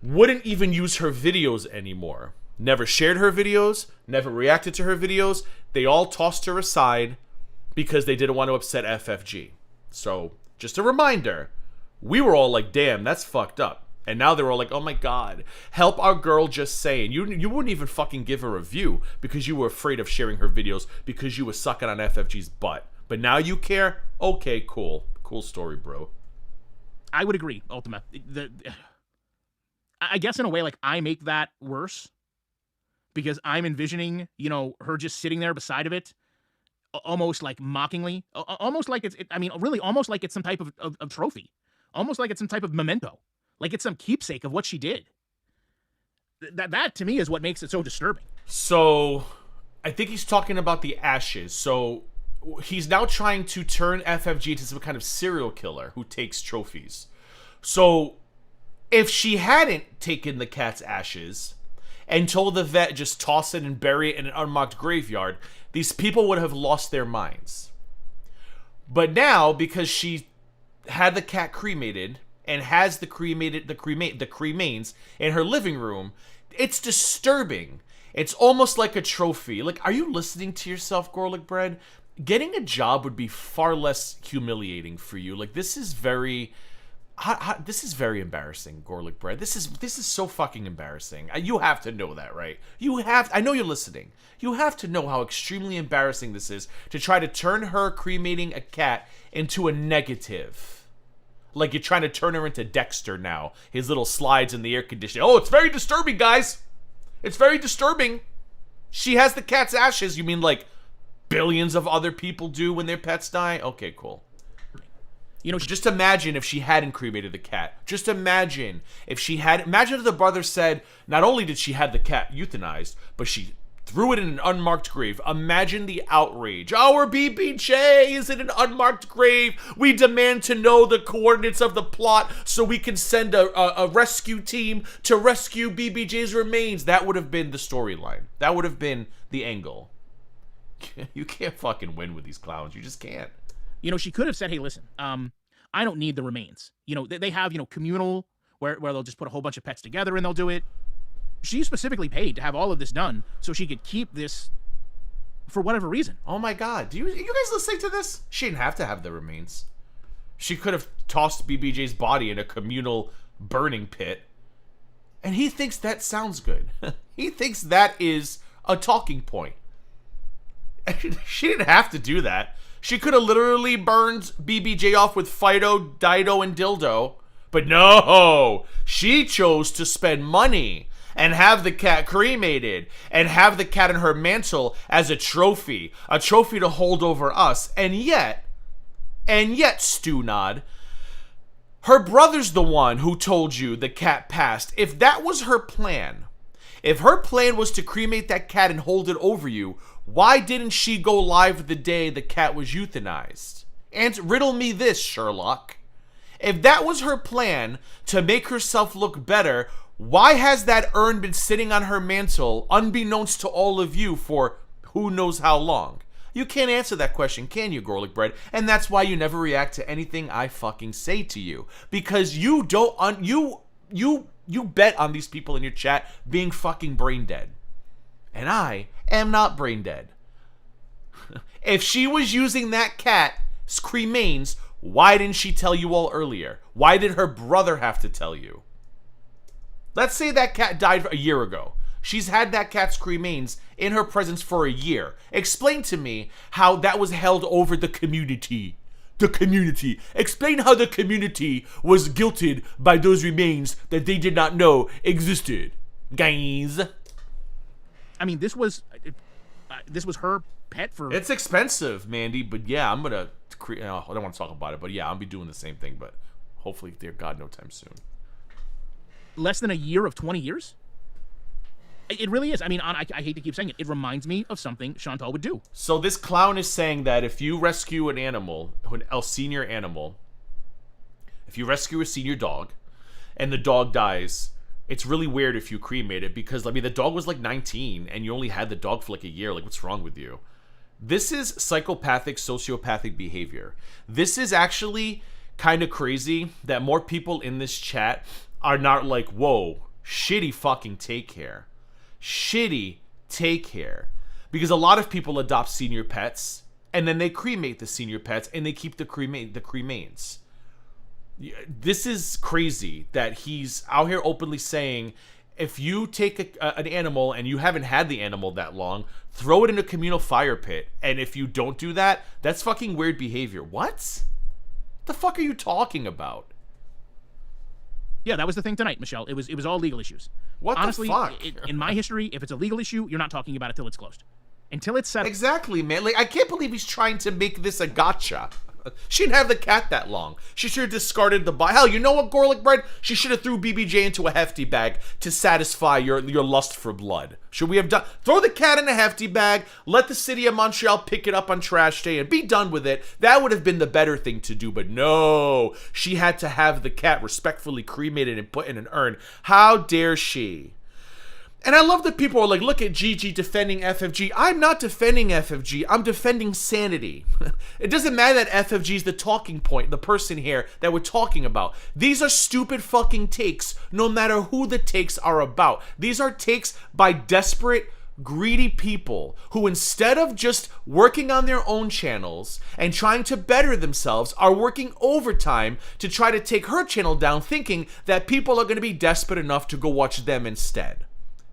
C: wouldn't even use her videos anymore. Never shared her videos, never reacted to her videos. They all tossed her aside because they didn't want to upset FFG. So, just a reminder, we were all like, damn, that's fucked up. And now they're all like, oh my god, help our girl Just Saying. You wouldn't even fucking give her a view because you were afraid of sharing her videos because you were sucking on FFG's butt. But now you care? Okay, cool. Cool story, bro.
D: I would agree, Ultima. I guess in a way, like, I make that worse because I'm envisioning, you know, her just sitting there beside of it, almost like mockingly, almost like really almost like it's some type of trophy. Almost like it's some type of memento. Like it's some keepsake of what she did. That to me is what makes it so disturbing.
C: So, I think he's talking about the ashes. So, he's now trying to turn FFG into some kind of serial killer who takes trophies. So, if she hadn't taken the cat's ashes and told the vet just toss it and bury it in an unmarked graveyard, these people would have lost their minds. But now, because she had the cat cremated and has the cremains in her living room, it's disturbing. It's almost like a trophy. Like, are you listening to yourself, GorlicBread? Getting a job would be far less humiliating for you. Like, this is very this is very embarrassing, GorlicBread. This is so fucking embarrassing. You have to know that, right? I know you're listening. You have to know how extremely embarrassing this is to try to turn her cremating a cat into a negative. Like you're trying to turn her into Dexter now. His little slides in the air conditioning. Oh, it's very disturbing, guys. It's very disturbing. She has the cat's ashes. You mean like billions of other people do when their pets die? Okay, cool. You know, just imagine if she hadn't cremated the cat. Just imagine if she had... Imagine if the brother said, not only did she have the cat euthanized, but she threw it in an unmarked grave. Imagine the outrage. Our BBJ is in an unmarked grave. We demand to know the coordinates of the plot so we can send a rescue team to rescue BBJ's remains. That would have been the storyline. That would have been the angle. You can't fucking win with these clowns. You just can't.
D: You know, she could have said, hey, listen, I don't need the remains. You know, they have, you know, communal where they'll just put a whole bunch of pets together and they'll do it. She specifically paid to have all of this done so she could keep this for whatever reason.
C: Oh my god. You guys listening to this? She didn't have to have the remains. She could have tossed BBJ's body in a communal burning pit. And he thinks that sounds good. He thinks that is a talking point. She didn't have to do that. She could have literally burned BBJ off with Fido, Dido, and Dildo. But no! She chose to spend money and have the cat cremated and have the cat in her mantle as a trophy to hold over us. And yet, Stu Nod, her brother's the one who told you the cat passed. If that was her plan, if her plan was to cremate that cat and hold it over you, why didn't she go live the day the cat was euthanized? And riddle me this, Sherlock. If that was her plan to make herself look better, why has that urn been sitting on her mantle, unbeknownst to all of you, for who knows how long? You can't answer that question, can you, GorlicBread? And that's why you never react to anything I fucking say to you. Because you don't, you bet on these people in your chat being fucking brain dead. and I am not brain dead. If she was using that cat's cremains, why didn't she tell you all earlier? Why did her brother have to tell you? Let's say that cat died a year ago. She's had that cat's cremains in her presence for a year. Explain to me how that was held over the community. The community. Explain how the community was guilted by those remains that they did not know existed. Guys.
D: I mean, this was her pet for...
C: It's expensive, Mandy, but yeah, I'm gonna... I don't want to talk about it, but yeah, I'll be doing the same thing, but hopefully, dear God, no time soon.
D: Less than a year of 20 years? It really is. I mean, I hate to keep saying it. It reminds me of something Chantal would do.
C: So this clown is saying that if you rescue an animal, a senior animal, if you rescue a senior dog, and the dog dies, it's really weird if you cremate it because, I mean, the dog was like 19, and you only had the dog for like a year. Like, what's wrong with you? This is psychopathic, sociopathic behavior. This is actually kind of crazy that more people in this chat are not like, whoa, shitty fucking take care. Shitty take care. Because a lot of people adopt senior pets and then they cremate the senior pets and they keep the cremains. This is crazy that he's out here openly saying, if you take an animal and you haven't had the animal that long, throw it in a communal fire pit. And if you don't do that, that's fucking weird behavior. What? The fuck are you talking about?
D: Yeah, that was the thing tonight, Michelle. It was all legal issues.
C: What
D: Honestly,
C: the fuck?
D: In my history, if it's a legal issue, you're not talking about it till it's closed. Until it's settled.
C: Exactly, man. Like, I can't believe he's trying to make this a gotcha. She didn't have the cat that long. She should have discarded the body. Hell, you know what, GorlicBread? She should have threw BBJ into a hefty bag to satisfy your lust for blood. Should we have done? Throw the cat in a hefty bag, let the city of Montreal pick it up on trash day, and be done with it. That would have been the better thing to do, but no. She had to have the cat respectfully cremated and put in an urn. How dare she? And I love that people are like, look at Gigi defending FFG. I'm not defending FFG. I'm defending sanity. It doesn't matter that FFG is the talking point, the person here that we're talking about. These are stupid fucking takes, no matter who the takes are about. These are takes by desperate, greedy people who, instead of just working on their own channels and trying to better themselves, are working overtime to try to take her channel down, thinking that people are going to be desperate enough to go watch them instead.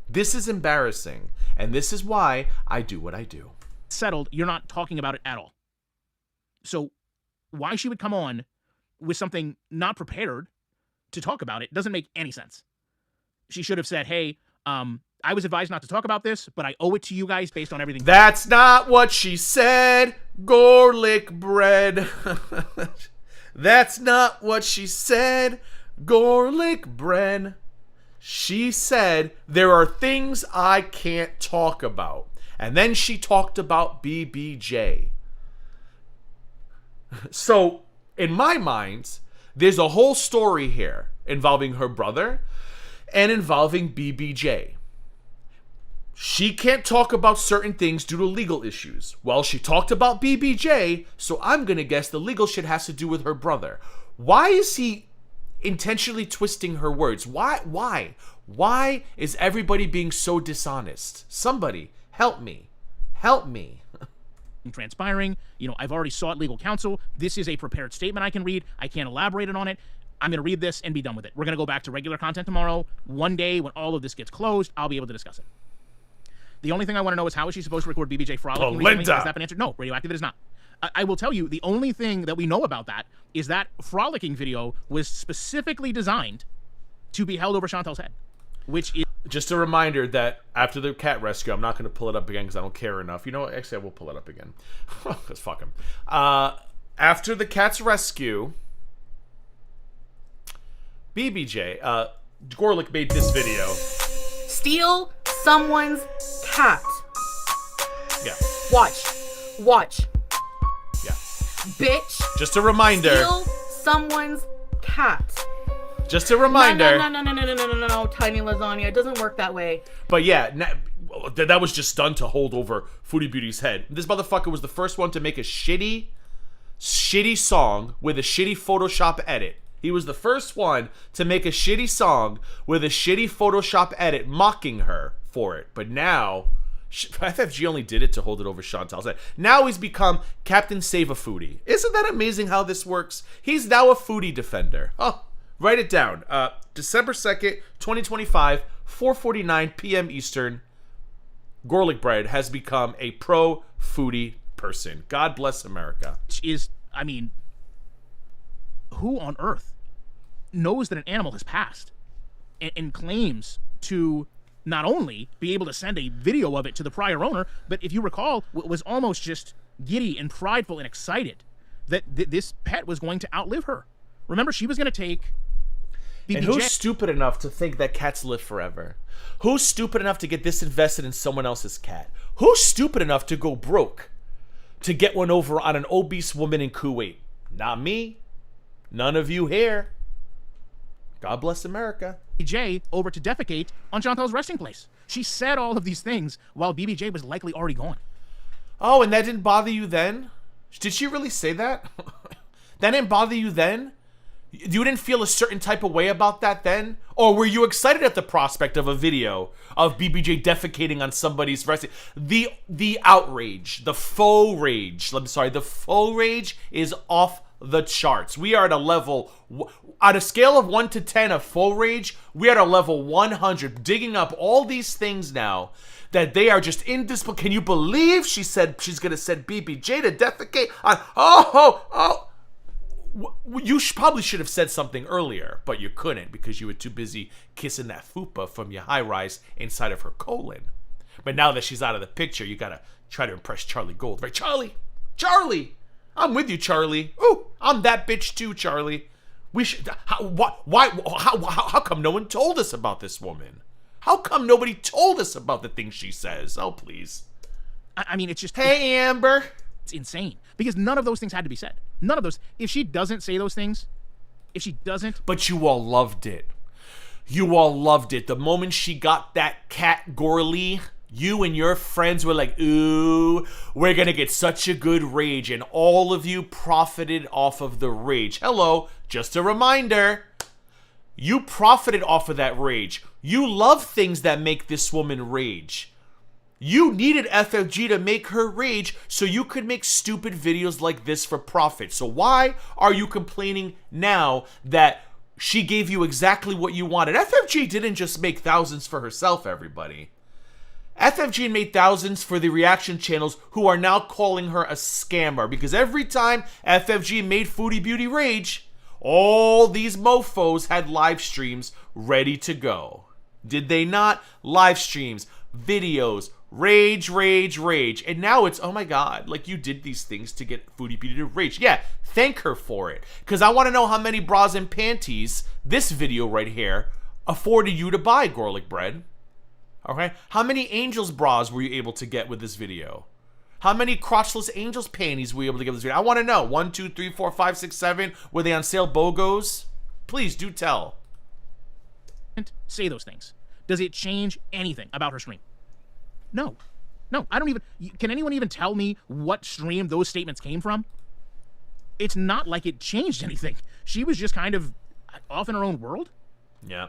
C: This is embarrassing, and this is why I do what I do.
D: Settled, you're not talking about it at all. So why she would come on with something not prepared to talk about it doesn't make any sense. She should have said, hey, I was advised not to talk about this, but I owe it to you guys based on everything.
C: That's not what she said, GorlicBread. That's not what she said, GorlicBread. She said, there are things I can't talk about. And then she talked about BBJ. So, in my mind, there's a whole story here involving her brother and involving BBJ. She can't talk about certain things due to legal issues. Well, she talked about BBJ, so I'm going to guess the legal shit has to do with her brother. Why is he intentionally twisting her words? Why is everybody being so dishonest? Somebody help me.
D: Transpiring. You know, I've already sought legal counsel. This is a prepared statement I can read. I can't elaborate on it. I'm going to read this and be done with it. We're going to go back to regular content tomorrow. One day when all of this gets closed, I'll be able to discuss it. The only thing I want to know is, how is she supposed to record BBJ frolicking recently? Has that been answered? No, radioactive it is not. I will tell you, the only thing that we know about that is that frolicking video was specifically designed to be held over Chantal's head, which is...
C: Just a reminder that after the cat rescue, I'm not going to pull it up again because I don't care enough. You know what? Actually, I will pull it up again. Because fuck him. After the cat's rescue, BBJ, Gorlick made this video.
B: Steal someone's cat.
C: Yeah.
B: Watch.
C: Yeah.
B: Bitch.
C: Just a reminder.
B: Steal someone's cat.
C: Just a reminder.
B: No, tiny lasagna. It doesn't work that way.
C: But yeah, that was just done to hold over Foodie Beauty's head. This motherfucker was the first one to make a shitty song with a shitty Photoshop edit. He was the first one to make a shitty song with a shitty Photoshop edit mocking her for it. But now, FFG only did it to hold it over Chantal's head. Now he's become Captain Save a Foodie. Isn't that amazing how this works? He's now a foodie defender. Oh, write it down. December 2nd, 2025, 4:49 p.m. Eastern. GorlicBread has become a pro foodie person. God bless America.
D: I mean, who on earth knows that an animal has passed and claims to not only be able to send a video of it to the prior owner, but if you recall, was almost just giddy and prideful and excited that this pet was going to outlive her. Remember, she was going to take BBJ.
C: And who's stupid enough to think that cats live forever? Who's stupid enough to get this invested in someone else's cat? Who's stupid enough to go broke to get one over on an obese woman in Kuwait? Not me. None of you here. God bless America.
D: BBJ over to defecate on Chantal's resting place. She said all of these things while BBJ was likely already gone.
C: Oh, and that didn't bother you then? Did she really say that? That didn't bother you then? You didn't feel a certain type of way about that then? Or were you excited at the prospect of a video of BBJ defecating on somebody's resting? The outrage, the faux rage, the faux rage is off the charts. We are at a level, on a scale of 1 to 10 of faux rage, we are at a level 100, digging up all these things now that they are just indisciplined. Can you believe she said she's going to send BBJ to defecate on, you probably should have said something earlier, but you couldn't because you were too busy kissing that fupa from your high rise inside of her colon. But now that she's out of the picture, you got to try to impress Charlie Gold, right? Charlie! I'm with you, Charlie. Ooh, I'm that bitch too, Charlie. We should. How come no one told us about this woman? How come nobody told us about the things she says? Oh, please.
D: I mean, it's just.
C: Hey, Amber.
D: It's insane because none of those things had to be said. None of those. If she doesn't say those things, if she doesn't.
C: But you all loved it. You all loved it. The moment she got that cat Gorly, you and your friends were like, ooh, we're going to get such a good rage. And all of you profited off of the rage. Hello, just a reminder. You profited off of that rage. You love things that make this woman rage. You needed FFG to make her rage so you could make stupid videos like this for profit. So why are you complaining now that she gave you exactly what you wanted? FFG didn't just make thousands for herself, everybody. FFG made thousands for the reaction channels who are now calling her a scammer because every time FFG made Foodie Beauty rage, all these mofos had live streams ready to go. Did they not? Live streams, videos, rage. And now it's, oh my God, like you did these things to get Foodie Beauty to rage. Yeah, thank her for it. Because I want to know how many bras and panties this video right here afforded you to buy, GorlicBread. Okay, how many Angels bras were you able to get with this video? How many crotchless Angels panties were you able to get with this video? I want to know. 1, 2, 3, 4, 5, 6, 7. Were they on sale BOGOs? Please do tell.
D: Say those things. Does it change anything about her stream? No. I don't even. Can anyone even tell me what stream those statements came from? It's not like it changed anything. She was just kind of off in her own world.
C: Yeah.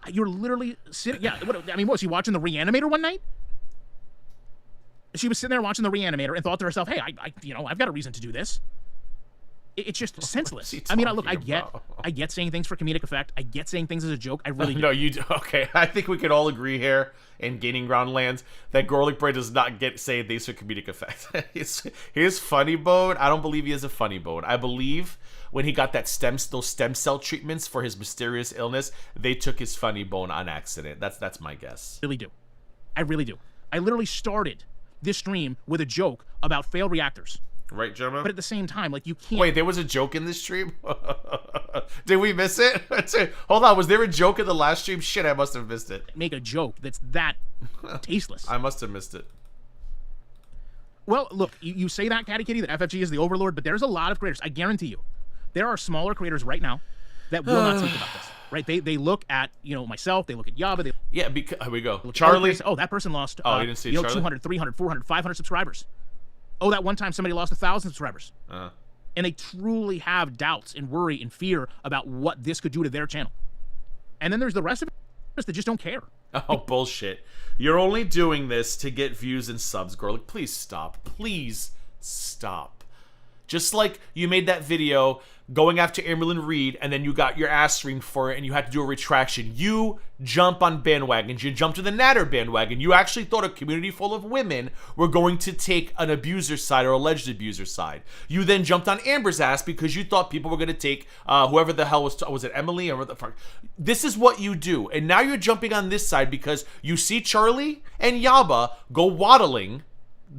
D: You're literally sitting. Yeah. What was she watching The Reanimator one night? She was sitting there watching The Reanimator and thought to herself, "Hey, I've got a reason to do this." It's just senseless. I mean, look, I get saying things for comedic effect. I get saying things as a joke. I really do.
C: No, you do. Okay, I think we could all agree here in Gaining Ground lands that GorlicBread does not say things for comedic effect. his funny bone, I don't believe he has a funny bone. I believe when he got those stem cell treatments for his mysterious illness, they took his funny bone on accident. That's my guess.
D: I really do. I literally started this stream with a joke about failed reactors.
C: Right, Gemma?
D: But at the same time, like, you can't...
C: Wait, there was a joke in this stream? Did we miss it? Hold on, was there a joke in the last stream? Shit, I must have missed it.
D: Make a joke that's that tasteless.
C: I must have missed it.
D: Well, look, you say that, Catty Kitty, that FFG is the overlord, but there's a lot of creators. I guarantee you, there are smaller creators right now that will not speak about this. Right? They look at, myself, they look at Yaba.
C: Yeah, because, here we go. Charlie.
D: That person lost,
C: you didn't see Charlie?
D: 200, 300, 400, 500 subscribers. Oh, that one time somebody lost 1,000 subscribers. And they truly have doubts and worry and fear about what this could do to their channel. And then there's the rest of us that just don't care.
C: Oh, bullshit. You're only doing this to get views and subs, Gorlick. Please stop. Please stop. Just like you made that video going after Amberlyn Reed, and then you got your ass streamed for it, and you had to do a retraction. You jump on bandwagons. You jump to the Natter bandwagon. You actually thought a community full of women were going to take an abuser side or alleged abuser side. You then jumped on Amber's ass because you thought people were going to take whoever the hell was it Emily or what the fuck? This is what you do, and now you're jumping on this side because you see Charlie and Yaba go waddling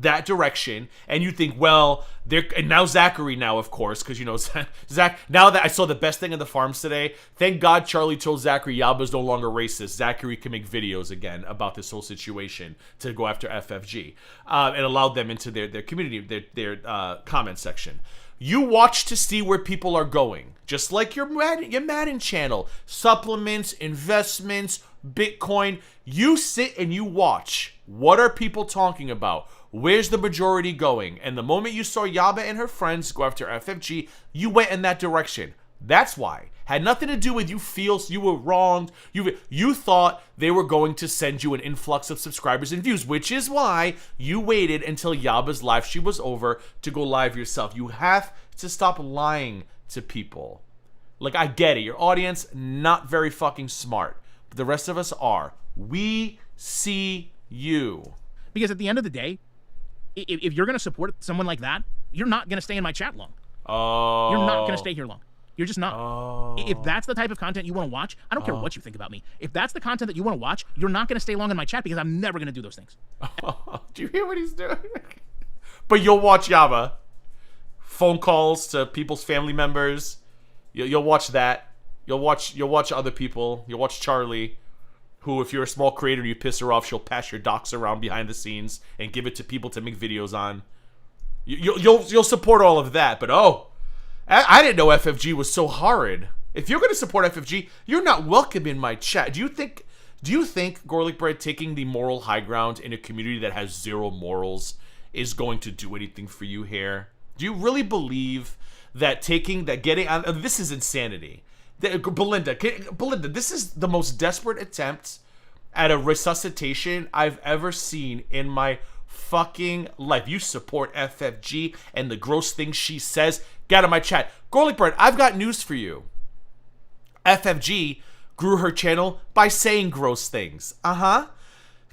C: that direction, and you think, well, and now Zachary now, of course, because, you know, Zach, now that I saw the best thing in the farms today, thank God Charlie told Zachary Yaba's no longer racist. Zachary can make videos again about this whole situation to go after FFG, and allowed them into their community, their comment section. You watch to see where people are going, just like your Madden channel, supplements, investments, Bitcoin. You sit and you watch. What are people talking about? Where's the majority going? And the moment you saw Yaba and her friends go after FFG, you went in that direction. That's why. Had nothing to do with you feel you were wronged. You thought they were going to send you an influx of subscribers and views, which is why you waited until Yaba's live stream was over to go live yourself. You have to stop lying to people. Like, I get it. Your audience, not very fucking smart. But the rest of us are. We see you.
D: Because at the end of the day, if you're going to support someone like that, you're not going to stay in my chat long.
C: Oh.
D: You're not going to stay here long. You're just not. Oh. If that's the type of content you want to watch, I don't care what you think about me. If that's the content that you want to watch, you're not going to stay long in my chat because I'm never going to do those things.
C: Do you hear what he's doing? But you'll watch Yaba. Phone calls to people's family members. You'll watch that. You'll watch other people. You'll watch Charlie, who, if you're a small creator and you piss her off, she'll pass your docs around behind the scenes and give it to people to make videos on. You'll support all of that, but I didn't know FFG was so horrid. If you're going to support FFG, you're not welcome in my chat. Do you think GorlicBread taking the moral high ground in a community that has zero morals is going to do anything for you here? Do you really believe that getting on this is insanity? Belinda, this is the most desperate attempt at a resuscitation I've ever seen in my fucking life. You support FFG and the gross things she says. Get out of my chat. GorlicBread, I've got news for you. FFG grew her channel by saying gross things.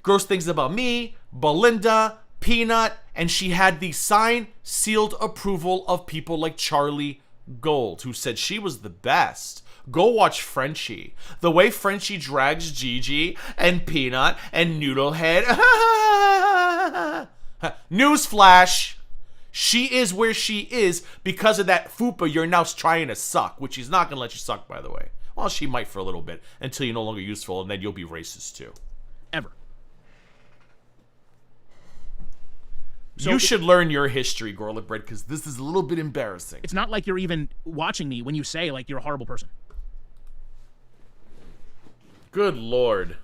C: Gross things about me, Belinda, Peanut, and she had the signed, sealed approval of people like Charlie Gold, who said she was the best. Go watch Frenchie. The way Frenchie drags Gigi and Peanut and Noodlehead. Newsflash. She is where she is because of that fupa you're now trying to suck, which she's not going to let you suck, by the way. Well, she might for a little bit until you're no longer useful, and then you'll be racist too.
D: Ever.
C: So you should learn your history, GorlicBread, because this is a little bit embarrassing.
D: It's not like you're even watching me when you say, like, you're a horrible person.
C: Good Lord.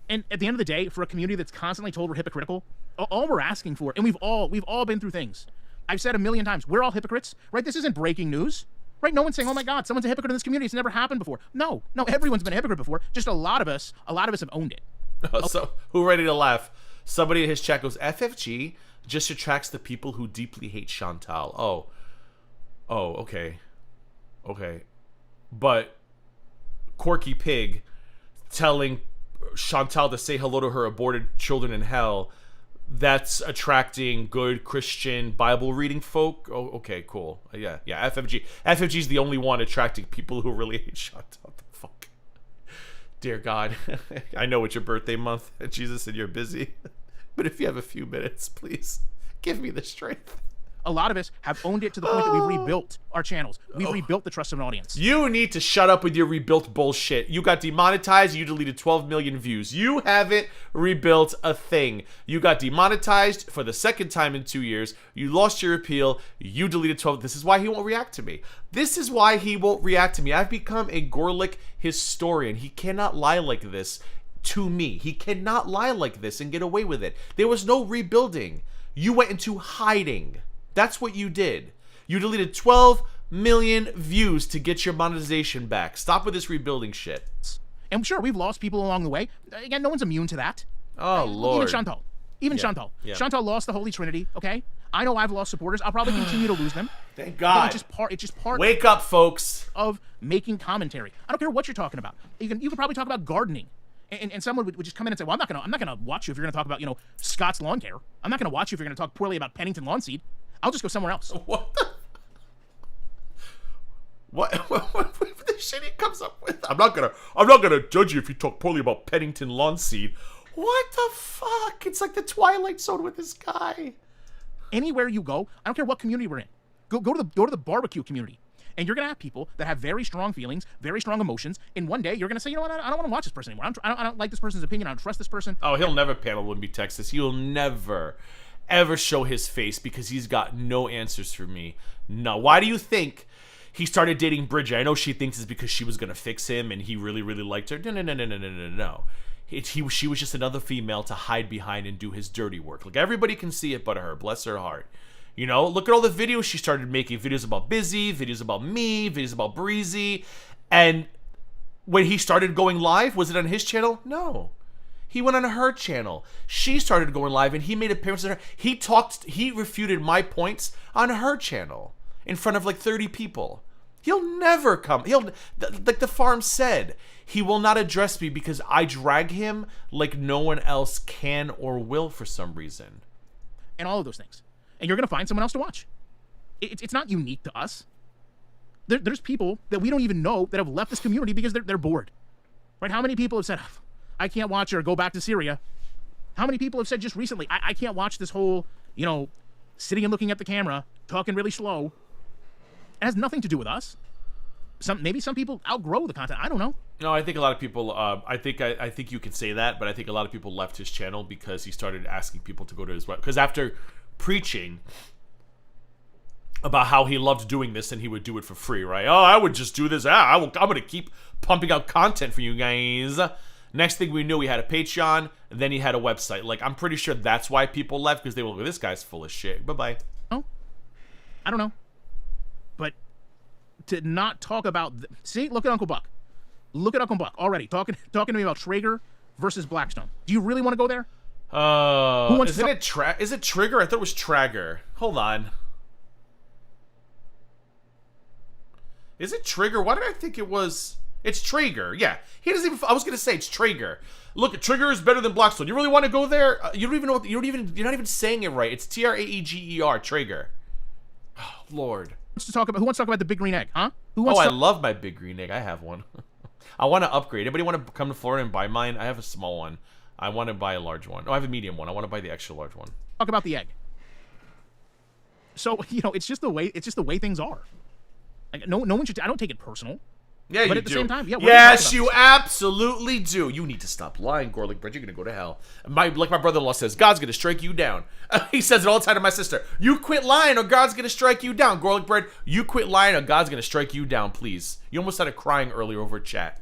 D: And at the end of the day, for a community that's constantly told we're hypocritical, all we're asking for, and we've all been through things. I've said a million times, we're all hypocrites, right? This isn't breaking news, right? No one's saying, oh my God, someone's a hypocrite in this community. It's never happened before. No, everyone's been a hypocrite before. Just a lot of us have owned it.
C: So, who ready to laugh? Somebody in his chat goes, FFG just attracts the people who deeply hate Chantal. Oh, okay. But Quirky Pig telling Chantal to say hello to her aborted children in hell, that's attracting good Christian Bible reading folk. Oh, okay, cool. Yeah. FFG's the only one attracting people who really hate Chantal. What the fuck? Dear God, I know it's your birthday month, Jesus, and you're busy. But if you have a few minutes, please give me the strength.
D: A lot of us have owned it to the point that we've rebuilt our channels. We've rebuilt the trust of an audience.
C: You need to shut up with your rebuilt bullshit. You got demonetized. You deleted 12 million views. You haven't rebuilt a thing. You got demonetized for the second time in 2 years. You lost your appeal. You deleted 12. This is why he won't react to me. I've become a Gorlick historian. He cannot lie like this to me. He cannot lie like this and get away with it. There was no rebuilding. You went into hiding. That's what you did. You deleted 12 million views to get your monetization back. Stop with this rebuilding shit.
D: And sure, we've lost people along the way. Again, no one's immune to that.
C: Oh, Lord.
D: Even Chantal. Even Chantal.
C: Yeah.
D: Chantal lost the Holy Trinity, okay? I know I've lost supporters. I'll probably continue to lose them.
C: Thank
D: But
C: God.
D: it's just part
C: Wake up, folks.
D: of making commentary. I don't care what you're talking about. You can probably talk about gardening. And someone would just come in and say, well, I'm not gonna watch you if you're gonna talk about, Scott's lawn care. I'm not gonna watch you if you're gonna talk poorly about Pennington Lawn Seed. I'll just go somewhere else.
C: What the? What the shit he comes up with? I'm not gonna judge you if you talk poorly about Pennington Lawn Seed. What the fuck? It's like the Twilight Zone with this guy.
D: Anywhere you go, I don't care what community we're in. Go to the barbecue community. And you're gonna have people that have very strong feelings, very strong emotions. And one day you're gonna say, you know what? I don't want to watch this person anymore. I don't like this person's opinion. I don't trust this person.
C: Oh, he'll never panel when we text this. He'll never, ever show his face because he's got no answers for me. No. Why do you think he started dating Bridget? I know she thinks it's because she was gonna fix him and he really, really liked her. No. She was just another female to hide behind and do his dirty work. Like, everybody can see it but her. Bless her heart. Look at all the videos she started making. Videos about Busy, videos about me, videos about Breezy. And when he started going live, was it on his channel? No. He went on her channel. She started going live and he made appearances on her. He refuted my points on her channel in front of like 30 people. He'll never come. Like the farm said, he will not address me because I drag him like no one else can or will for some reason.
D: And all of those things. And you're going to find someone else to watch. It's not unique to us. There's people that we don't even know that have left this community because they're bored. Right? How many people have said, I can't watch or go back to Syria? How many people have said just recently, I can't watch this whole, sitting and looking at the camera, talking really slow. It has nothing to do with us. Maybe some people outgrow the content. I don't know.
C: No, I think a lot of people. I think you can say that, but I think a lot of people left his channel because he started asking people to go to his web. Because after preaching about how he loved doing this and he would do it for free, right? Oh, I would just do this. I'm going to keep pumping out content for you guys. Next thing we knew, he had a Patreon, and then he had a website. Like, I'm pretty sure that's why people left, because they were like, this guy's full of shit. Bye-bye.
D: Oh, I don't know. But to not talk about... See, look at Uncle Buck. Look at Uncle Buck already talking to me about Traeger versus Blackstone. Do you really want to go there?
C: Is it Trigger? I thought it was Traeger. Hold on. Is it Trigger? Why did I think it was... It's Traeger. Yeah. He doesn't even... I was going to say it's Traeger. Look, Trigger is better than Blackstone. You really want to go there? You don't even know what... You're not even saying it right. It's Traeger. Traeger. Oh, Lord.
D: Who wants to talk about the big green egg, huh?
C: I love my big green egg. I have one. I want to upgrade. Anybody want to come to Florida and buy mine? I have a small one. I want to buy a large one. Oh, I have a medium one. I want to buy the extra large one.
D: Talk about the egg. So, it's just the way things are. Like, no one should... I don't take it personal.
C: Yeah,
D: but
C: you
D: at the
C: do.
D: same time, yeah.
C: Yes, you absolutely do. You need to stop lying, GorlicBread. You're gonna go to hell. Like my brother-in-law says, God's gonna strike you down. He says it all the time to my sister. You quit lying, or God's gonna strike you down. GorlicBread, you quit lying, or God's gonna strike you down. Please. You almost started crying earlier over chat.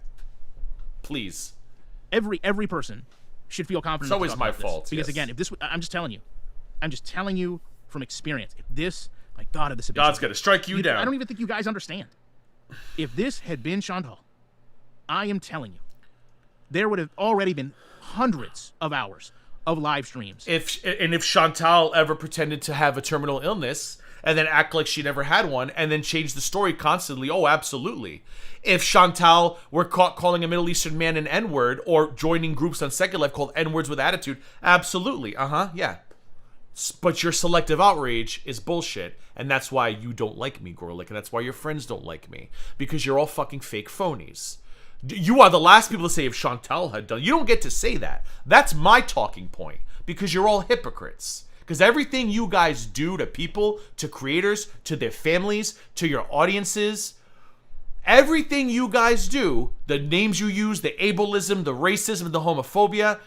C: Please.
D: Every person should feel confident.
C: It's always my fault.
D: Because again, if this, I'm just telling you from experience. If this, my God, if this,
C: God's gonna strike you down.
D: I don't even think you guys understand. If this had been Chantal, I am telling you, there would have already been hundreds of hours of live streams.
C: If Chantal ever pretended to have a terminal illness and then act like she never had one and then change the story constantly, oh, absolutely. If Chantal were caught calling a Middle Eastern man an N-word or joining groups on Second Life called N-words with attitude, absolutely. Yeah. But your selective outrage is bullshit, and that's why you don't like me, Gorlick, and that's why your friends don't like me, because you're all fucking fake phonies. You are the last people to say if Chantal had done. You don't get to say that. That's my talking point, because you're all hypocrites. Because everything you guys do to people, to creators, to their families, to your audiences, everything you guys do, the names you use, the ableism, the racism, the homophobia,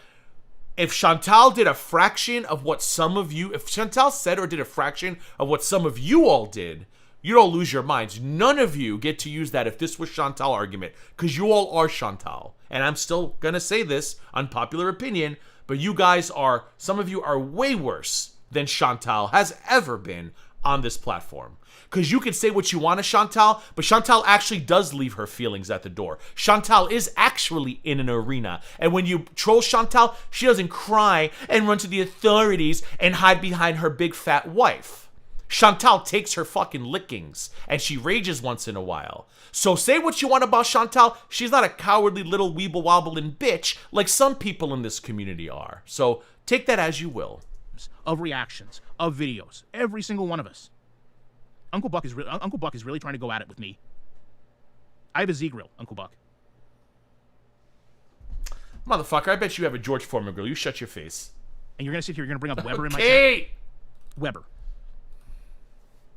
C: if Chantal did a fraction of what some of you, if Chantal said or did a fraction of what some of you all did, you'd all lose your minds. None of you get to use that if this was Chantal argument, because you all are Chantal. And I'm still going to say this, unpopular opinion, but you guys are, some of you are way worse than Chantal has ever been on this platform. Because you can say what you want to Chantal, but Chantal actually does leave her feelings at the door. Chantal is actually in an arena. And when you troll Chantal, she doesn't cry and run to the authorities and hide behind her big fat wife. Chantal takes her fucking lickings, and she rages once in a while. So say what you want about Chantal, she's not a cowardly little weeble-wobbling bitch like some people in this community are. So take that as you will.
D: Of reactions, of videos, every single one of us. Uncle Buck is really trying to go at it with me. I have a Z grill, Uncle Buck.
C: Motherfucker, I bet you have a George Foreman grill. You shut your face.
D: And you're gonna sit here, you're gonna bring up Weber in my chat?
C: Kate!
D: Weber.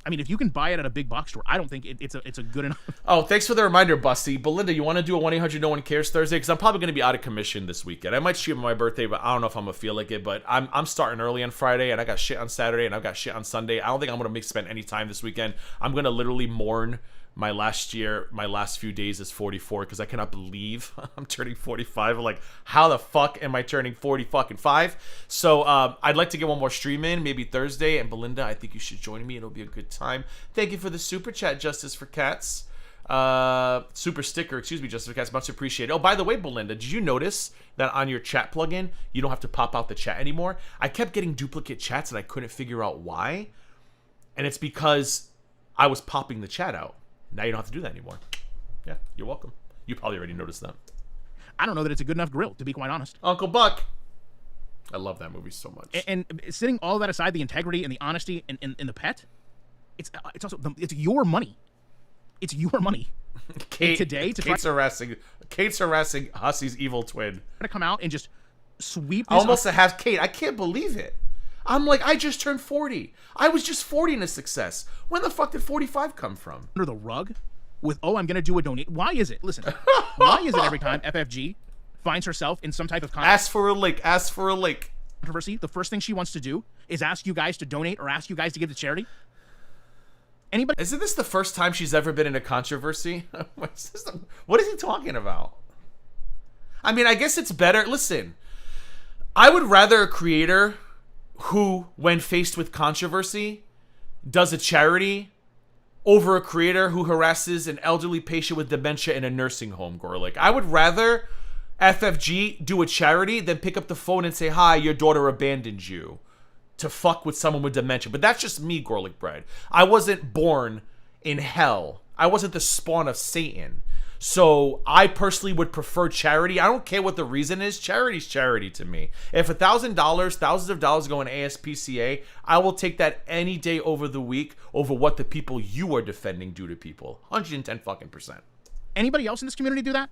D: I mean, if you can buy it at a big box store, I don't think it's a good enough.
C: Oh, thanks for the reminder, Busty. Belinda, you want to do a 1-800-NO-ONE-CARES Thursday? Because I'm probably going to be out of commission this weekend. I might shoot on my birthday, but I don't know if I'm going to feel like it. But I'm starting early on Friday, and I got shit on Saturday, and I've got shit on Sunday. I don't think I'm going to spend any time this weekend. I'm going to literally mourn my last few days as 44, because I cannot believe I'm turning 45. I'm like, how the fuck am I turning 45? So I'd like to get one more stream in, maybe Thursday. And Belinda, I think you should join me. It'll be a good time. Thank you for the super chat, Justice for Cats. Super sticker, excuse me, Justice for Cats. Much appreciated. Oh, by the way, Belinda, did you notice that on your chat plugin, you don't have to pop out the chat anymore? I kept getting duplicate chats, and I couldn't figure out why. And it's because I was popping the chat out. Now you don't have to do that anymore. Yeah, you're welcome. You probably already noticed that.
D: I don't know that it's a good enough grill, to be quite honest.
C: Uncle Buck. I love that movie so much.
D: And setting all that aside, the integrity and the honesty in the pet, it's also it's your money. It's your money.
C: Kate,
D: today to
C: Kate's harassing Hussey's evil twin.
D: To come out and just sweep this
C: Almost to have Kate. I can't believe it. I'm like, I just turned 40. I was just 40 in a success. When the fuck did 45 come from?
D: Under the rug with, oh, I'm going to do a donate. Why is it? Listen, why is it every time FFG finds herself in some type of
C: Ask for a link. Ask for a link.
D: Controversy, the first thing she wants to do is ask you guys to donate or ask you guys to give to charity? Anybody?
C: Isn't this the first time she's ever been in a controversy? What is he talking about? I mean, I guess it's better. Listen, I would rather a creator who, when faced with controversy, does a charity over a creator who harasses an elderly patient with dementia in a nursing home, Gorlick. I would rather FFG do a charity than pick up the phone and say, hi, your daughter abandoned you to fuck with someone with dementia. But that's just me, GorlicBread. I wasn't born in hell. I wasn't the spawn of Satan. So I personally would prefer charity. I don't care what the reason is. Charity's charity to me. If $1,000, thousands of dollars go in ASPCA, I will take that any day over the week over what the people you are defending do to people. 110 fucking %.
D: Anybody else in this community do that?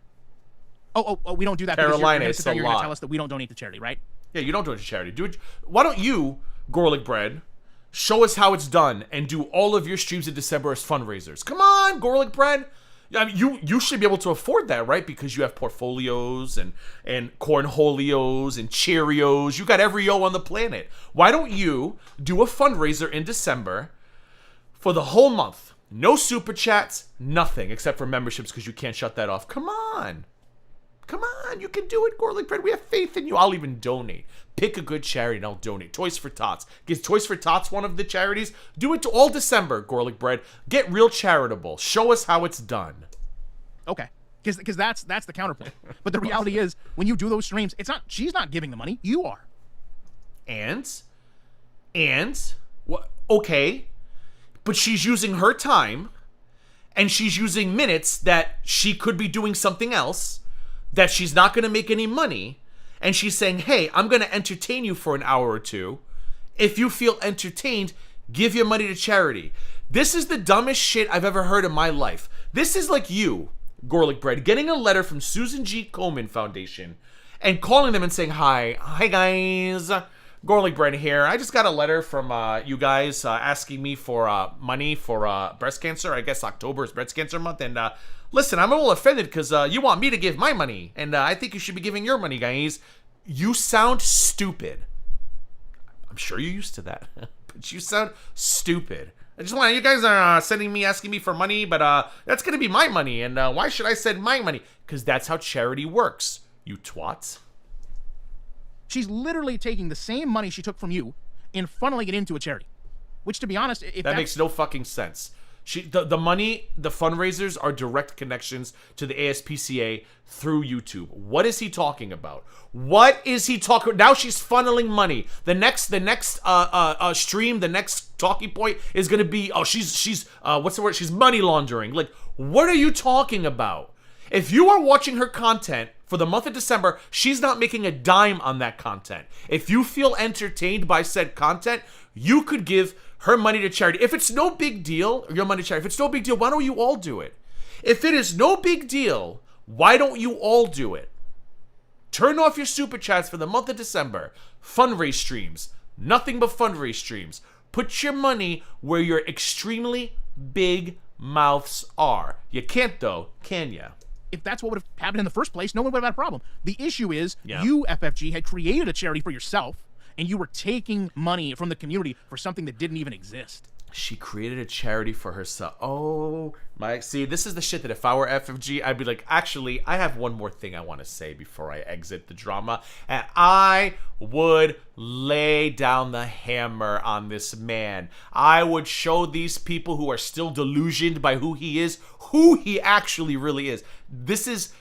D: Oh, we don't do that.
C: Carolina,
D: because
C: it's
D: you're going
C: a
D: to
C: lot.
D: tell us that we don't donate to charity, right?
C: Yeah, you don't do it to charity. Do it. Why don't you, GorlicBread, show us how it's done and do all of your streams in December as fundraisers? Come on, GorlicBread. I mean, you should be able to afford that, right? Because you have portfolios and cornholios and Cheerios. You got every O on the planet. Why don't you do a fundraiser in December for the whole month? No super chats, nothing except for memberships because you can't shut that off. Come on. Come on, you can do it, GorlicBread. We have faith in you. I'll even donate. Pick a good charity and I'll donate. Toys for Tots. Is Toys for Tots one of the charities? Do it to all December, GorlicBread. Get real charitable. Show us how it's done.
D: Okay. Because that's the counterpoint. But the reality is, when you do those streams, she's not giving the money. You are.
C: And what? Okay, but she's using her time, and she's using minutes that she could be doing something else, that she's not going to make any money, and she's saying, hey, I'm going to entertain you for an hour or two. If you feel entertained, give your money to charity. This is the dumbest shit I've ever heard in my life. This is like you, GorlicBread, getting a letter from Susan G. Komen Foundation and calling them and saying, hi guys, GorlicBread here. I just got a letter from you guys asking me for money for breast cancer. I guess October is breast cancer month, and listen, I'm a little offended because you want me to give my money, and I think you should be giving your money, guys. You sound stupid. I'm sure you're used to that, but you sound stupid. I just want, you guys are asking me for money, but that's going to be my money, and why should I send my money? Because that's how charity works, you twats.
D: She's literally taking the same money she took from you and funneling it into a charity. Which, to be honest, if
C: That makes no fucking sense. The money, the fundraisers are direct connections to the ASPCA through YouTube. What is he talking about? What is he talking? Now she's funneling money. The next stream, the next talking point is gonna be, she's what's the word? She's money laundering. Like, what are you talking about? If you are watching her content for the month of December, she's not making a dime on that content. If you feel entertained by said content, you could give her money to charity. If it's no big deal, your money to charity. If it's no big deal, why don't you all do it? If it is no big deal, why don't you all do it? Turn off your super chats for the month of December. Fundraise streams. Nothing but fundraise streams. Put your money where your extremely big mouths are. You can't though, can ya?
D: If that's what would have happened in the first place, no one would have had a problem. The issue is
C: Yeah.
D: you, FFG, had created a charity for yourself, and you were taking money from the community for something that didn't even exist.
C: She created a charity for herself. Oh my! See, this is the shit that if I were FFG, I'd be like, actually, I have one more thing I want to say before I exit the drama, and I would lay down the hammer on this man. I would show these people who are still delusioned by who he actually really is. This is,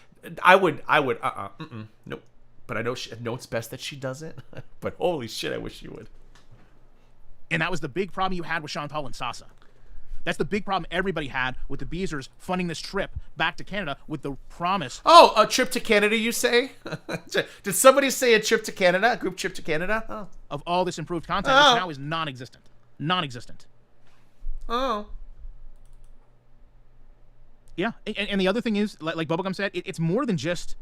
C: nope. But I know it's best that she doesn't. But holy shit, I wish she would.
D: And that was the big problem you had with Chantal and Sasa. That's the big problem everybody had with the Beezers funding this trip back to Canada with the promise.
C: Oh, a trip to Canada, you say? Did somebody say a trip to Canada? A group trip to Canada? Oh.
D: Of all this improved content,
C: Oh.
D: which now is non-existent. Non-existent.
C: Oh.
D: Yeah, and the other thing is, like Bubblegum said, it's more than just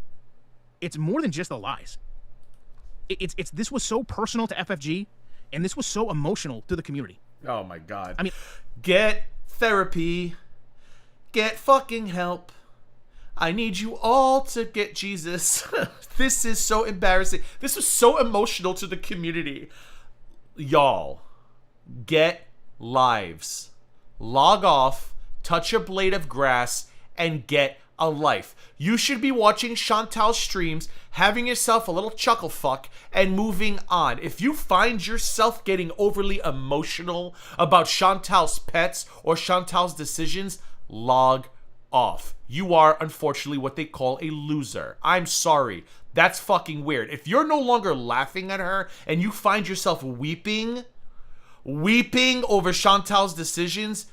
D: the lies. This was so personal to FFG, and this was so emotional to the community.
C: Oh my God.
D: I mean,
C: get therapy. Get fucking help. I need you all to get Jesus. This is so embarrassing. This was so emotional to the community. Y'all, get lives. Log off, touch a blade of grass, and get a life. You should be watching Chantal's streams, having yourself a little chuckle fuck, and moving on. If you find yourself getting overly emotional about Chantal's pets or Chantal's decisions, log off. You are, unfortunately, what they call a loser. I'm sorry. That's fucking weird. If you're no longer laughing at her and you find yourself weeping over Chantal's decisions,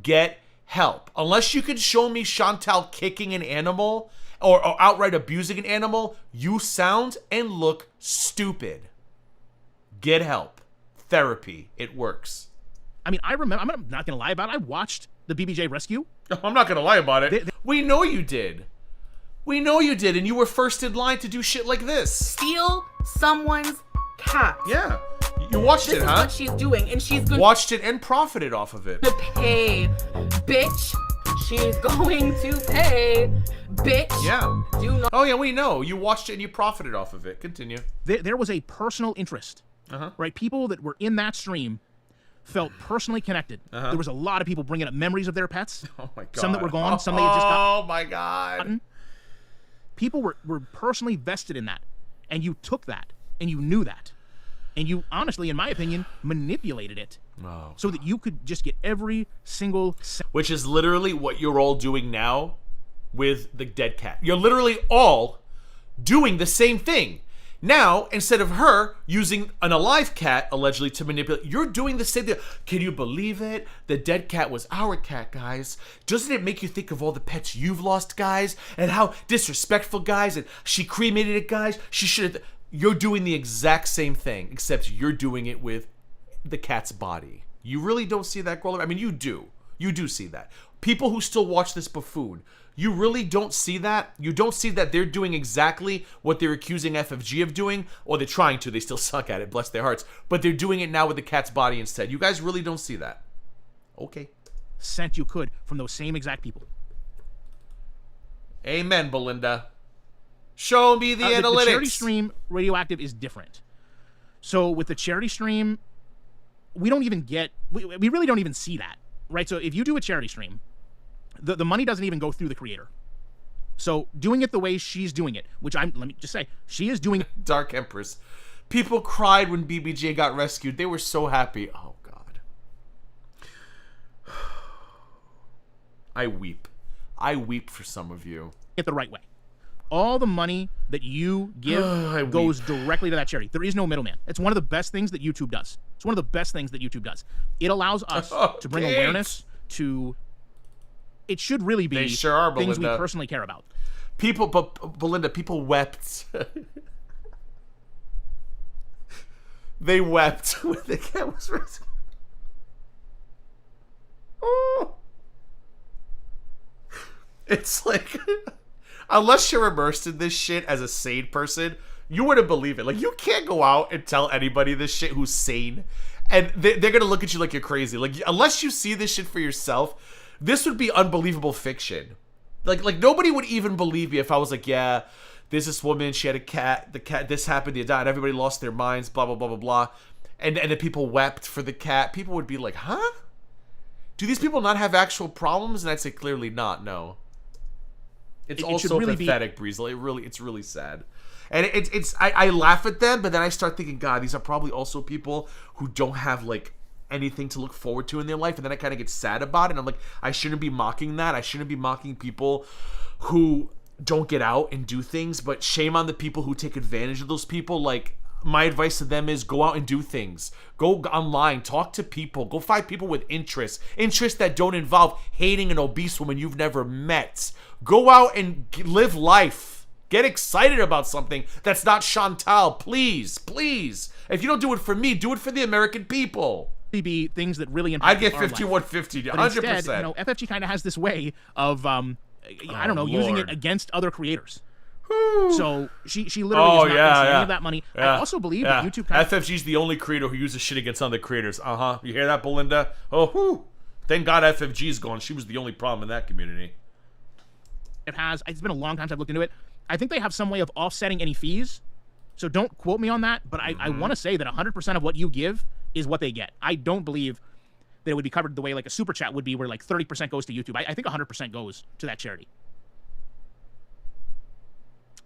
C: get help. Unless you can show me Chantal kicking an animal or outright abusing an animal, you sound and look stupid. Get help. Therapy. It works.
D: I mean, I remember, I'm not going to lie about it. I watched the BBJ rescue.
C: I'm not going to lie about it. We know you did. We know you did, and you were first in line to do shit like this.
B: Steal someone's cat.
C: Yeah. You watched
B: This
C: it,
B: is
C: huh?
B: what she's doing, and she's going
C: Watched it and profited off of it.
B: to pay. Bitch, she's going to pay. Bitch,
C: Yeah.
B: do not.
C: Oh, yeah, we know. You watched it and you profited off of it. Continue.
D: There was a personal interest, right? People that were in that stream felt personally connected. There was a lot of people bringing up memories of their pets.
C: Oh, my God.
D: Some that were gone, some they had just gotten.
C: Oh, my God.
D: People were personally vested in that, and you took that, and you knew that, and you honestly, in my opinion, manipulated it so that you could just get every single
C: Which is literally what you're all doing now with the dead cat. You're literally all doing the same thing. Now, instead of her using an alive cat, allegedly, to manipulate, you're doing the same thing. Can you believe it? The dead cat was our cat, guys. Doesn't it make you think of all the pets you've lost, guys? And how disrespectful, guys? And she cremated it, guys? She should have... You're doing the exact same thing, except you're doing it with the cat's body. You really don't see that, Gorl? I mean, you do. You do see that. People who still watch this buffoon, you really don't see that. You don't see that they're doing exactly what they're accusing FFG of doing, or they're trying to. They still suck at it, bless their hearts. But they're doing it now with the cat's body instead. You guys really don't see that. Okay.
D: cent you could from those same exact people.
C: Amen, Belinda. Show me the analytics.
D: The charity stream Radioactive is different. So with the charity stream, we don't even get, we really don't even see that, right? So if you do a charity stream, the money doesn't even go through the creator. So doing it the way she's doing it, which let me just say, she is doing.
C: Dark Empress. People cried when BBJ got rescued. They were so happy. Oh, God. I weep. I weep for some of you.
D: It the right way. All the money that you give goes directly to that charity. There is no middleman. It's one of the best things that YouTube does. It's one of the best things that YouTube does. It allows us to bring awareness to. It should really be things we personally care about.
C: People, but Belinda, people wept. They wept when the cat was rescued. Oh. It's like, unless you're immersed in this shit as a sane person, you wouldn't believe it. Like, you can't go out and tell anybody this shit who's sane, and they're gonna look at you like you're crazy. Like, unless you see this shit for yourself, this would be unbelievable fiction. Like nobody would even believe me if I was like, yeah, there's this woman, she had a cat, the cat, this happened, they died, everybody lost their minds, blah, blah, blah, blah, blah. And the people wept for the cat. People would be like, huh? Do these people not have actual problems? And I'd say clearly not, no. It's also really pathetic, Breezel. It's really sad. And I laugh at them, but then I start thinking, God, these are probably also people who don't have, like, anything to look forward to in their life, and then I kind of get sad about it, and I'm like, I shouldn't be mocking that. I shouldn't be mocking people who don't get out and do things, but shame on the people who take advantage of those people. Like, my advice to them is go out and do things. Go online, talk to people, go find people with interests that don't involve hating an obese woman you've never met. Go out and live life. Get excited about something that's not Chantal, please. If you don't do it for me, do it for the American people.
D: Be things that really impact.
C: I'd get 5150, 100%.
D: Instead, FFG kind of has this way of using it against other creators. So she literally is not using any of that money. I also believe that YouTube
C: FFG's the only creator who uses shit against other creators. You hear that, Belinda? Thank God FFG's gone. She was the only problem in that community.
D: It's been a long time since I've looked into it. I think they have some way of offsetting any fees. So don't quote me on that, but I want to say that 100% of what you give is what they get. I don't believe that it would be covered the way like a super chat would be, where like 30% goes to YouTube. I think 100% goes to that charity.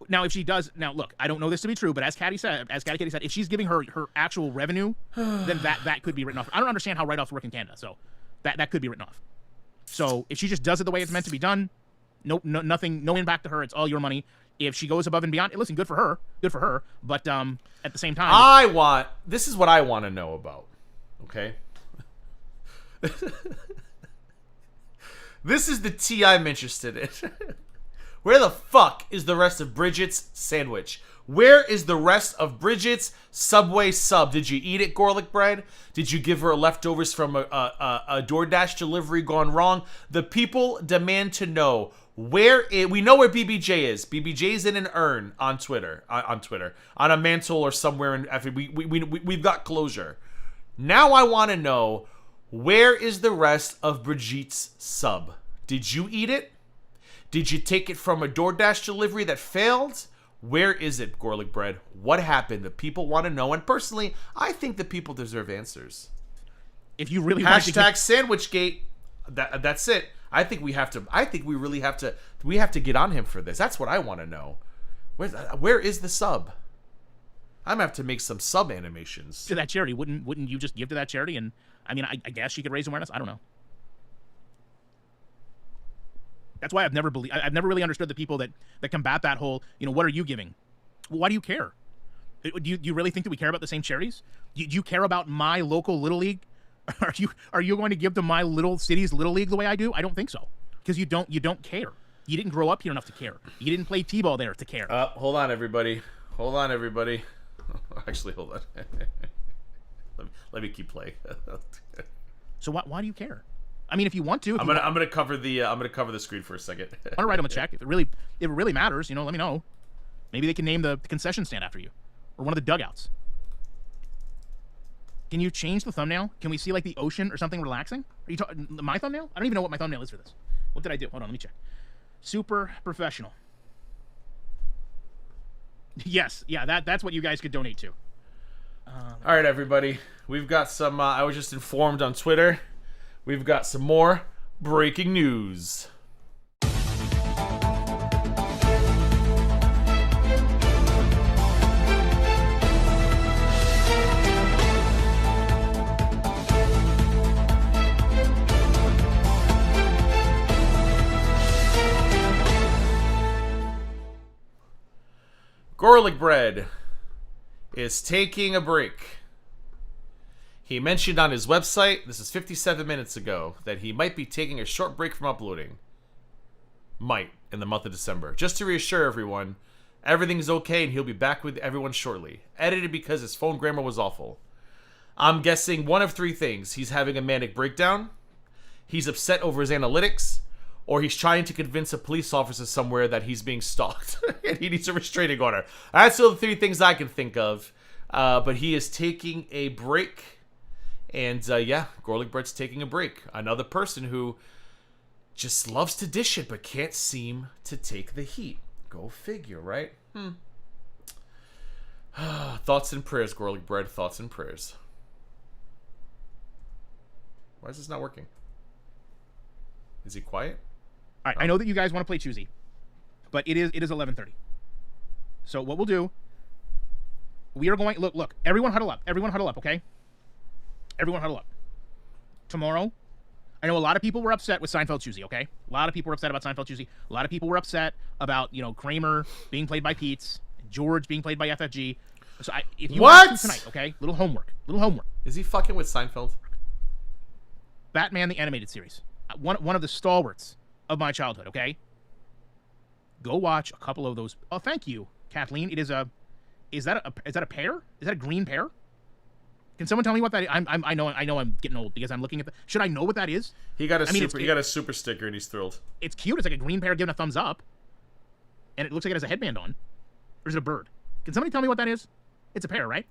D: Now, if she does, look, I don't know this to be true, but as Catty said, if she's giving her actual revenue, then that could be written off. I don't understand how write-offs work in Canada, so that could be written off. So if she just does it the way it's meant to be done, nothing, no impact to her. It's all your money. If she goes above and beyond, listen, good for her. But at the same time,
C: this is what I want to know about. Okay, this is the tea I'm interested in. Where the fuck is the rest of Bridget's sandwich? Where is the rest of Bridget's Subway sub? Did you eat it, GorlicBread? Did you give her leftovers from a DoorDash delivery gone wrong? The people demand to know. We know where BBJ is. BBJ's in an urn on Twitter, on a mantle or somewhere. We've got closure. Now I want to know, where is the rest of Brigitte's sub? Did you eat it? Did you take it from a DoorDash delivery that failed? Where is it, GorlicBread? What happened? The people want to know, and personally, I think the people deserve answers.
D: If you really
C: #SandwichGate, that's it. I think we really have to get on him for this. That's what I want to know. Where is the sub? I'm gonna have to make some sub animations
D: to that charity. Wouldn't you just give to that charity? And I mean, I guess she could raise awareness. I don't know. That's why I've never really understood the people that combat that whole, what are you giving? Why do you care? Do you really think that we care about the same charities? Do you care about my local Little League? Are you going to give to my little city's Little League the way I do? I don't think so. Because you don't care. You didn't grow up here enough to care. You didn't play T-ball there to care.
C: Hold on, everybody. Actually, hold on. let me keep playing.
D: So why do you care? I mean, if you want to,
C: I'm gonna cover the screen for a second.
D: I want to write them a check if it really matters. Let me know. Maybe they can name the concession stand after you, or one of the dugouts. Can you change the thumbnail? Can we see like the ocean or something relaxing? Are you talking my thumbnail? I don't even know what my thumbnail is for this. What did I do? Hold on, let me check. Super professional. Yes, yeah, that's what you guys could donate to.
C: All right, everybody. We've got some. I was just informed on Twitter. We've got some more breaking news. GorlicBread is taking a break. He mentioned on his website, this is 57 minutes ago, that he might be taking a short break from uploading. Might, in the month of December. Just to reassure everyone, everything's okay and he'll be back with everyone shortly. Edited because his phone grammar was awful. I'm guessing one of three things. He's having a manic breakdown, he's upset over his analytics, or he's trying to convince a police officer somewhere that he's being stalked and he needs a restraining order. That's the three things I can think of. But he is taking a break. And yeah, GorlicBread's taking a break. Another person who just loves to dish it but can't seem to take the heat. Go figure, right? Thoughts and prayers, GorlicBread. Thoughts and prayers. Why is this not working? Is he quiet?
D: All right, I know that you guys want to play choosy, but it is 11:30. So what we'll do, we are going. Look. Everyone huddle up. Everyone huddle up. Okay. Everyone huddle up. Tomorrow, I know a lot of people were upset with Seinfeld choosy. Okay, a lot of people were upset about Seinfeld choosy. A lot of people were upset about Kramer being played by Pete's, and George being played by FFG. So if you want to tonight, okay, little homework.
C: Is he fucking with Seinfeld?
D: Batman the Animated Series, one of the stalwarts of my childhood. Okay, go watch a couple of those. Oh, thank you, Kathleen. Is that a pear? Is that a green pear? Can someone tell me what that is? I know I'm getting old because I'm looking at should I know what that is?
C: He got a super sticker and he's thrilled.
D: It's cute. It's like a green pear giving a thumbs up, and it looks like it has a headband on. Or is it a bird? Can somebody tell me what that is? It's a pear, right?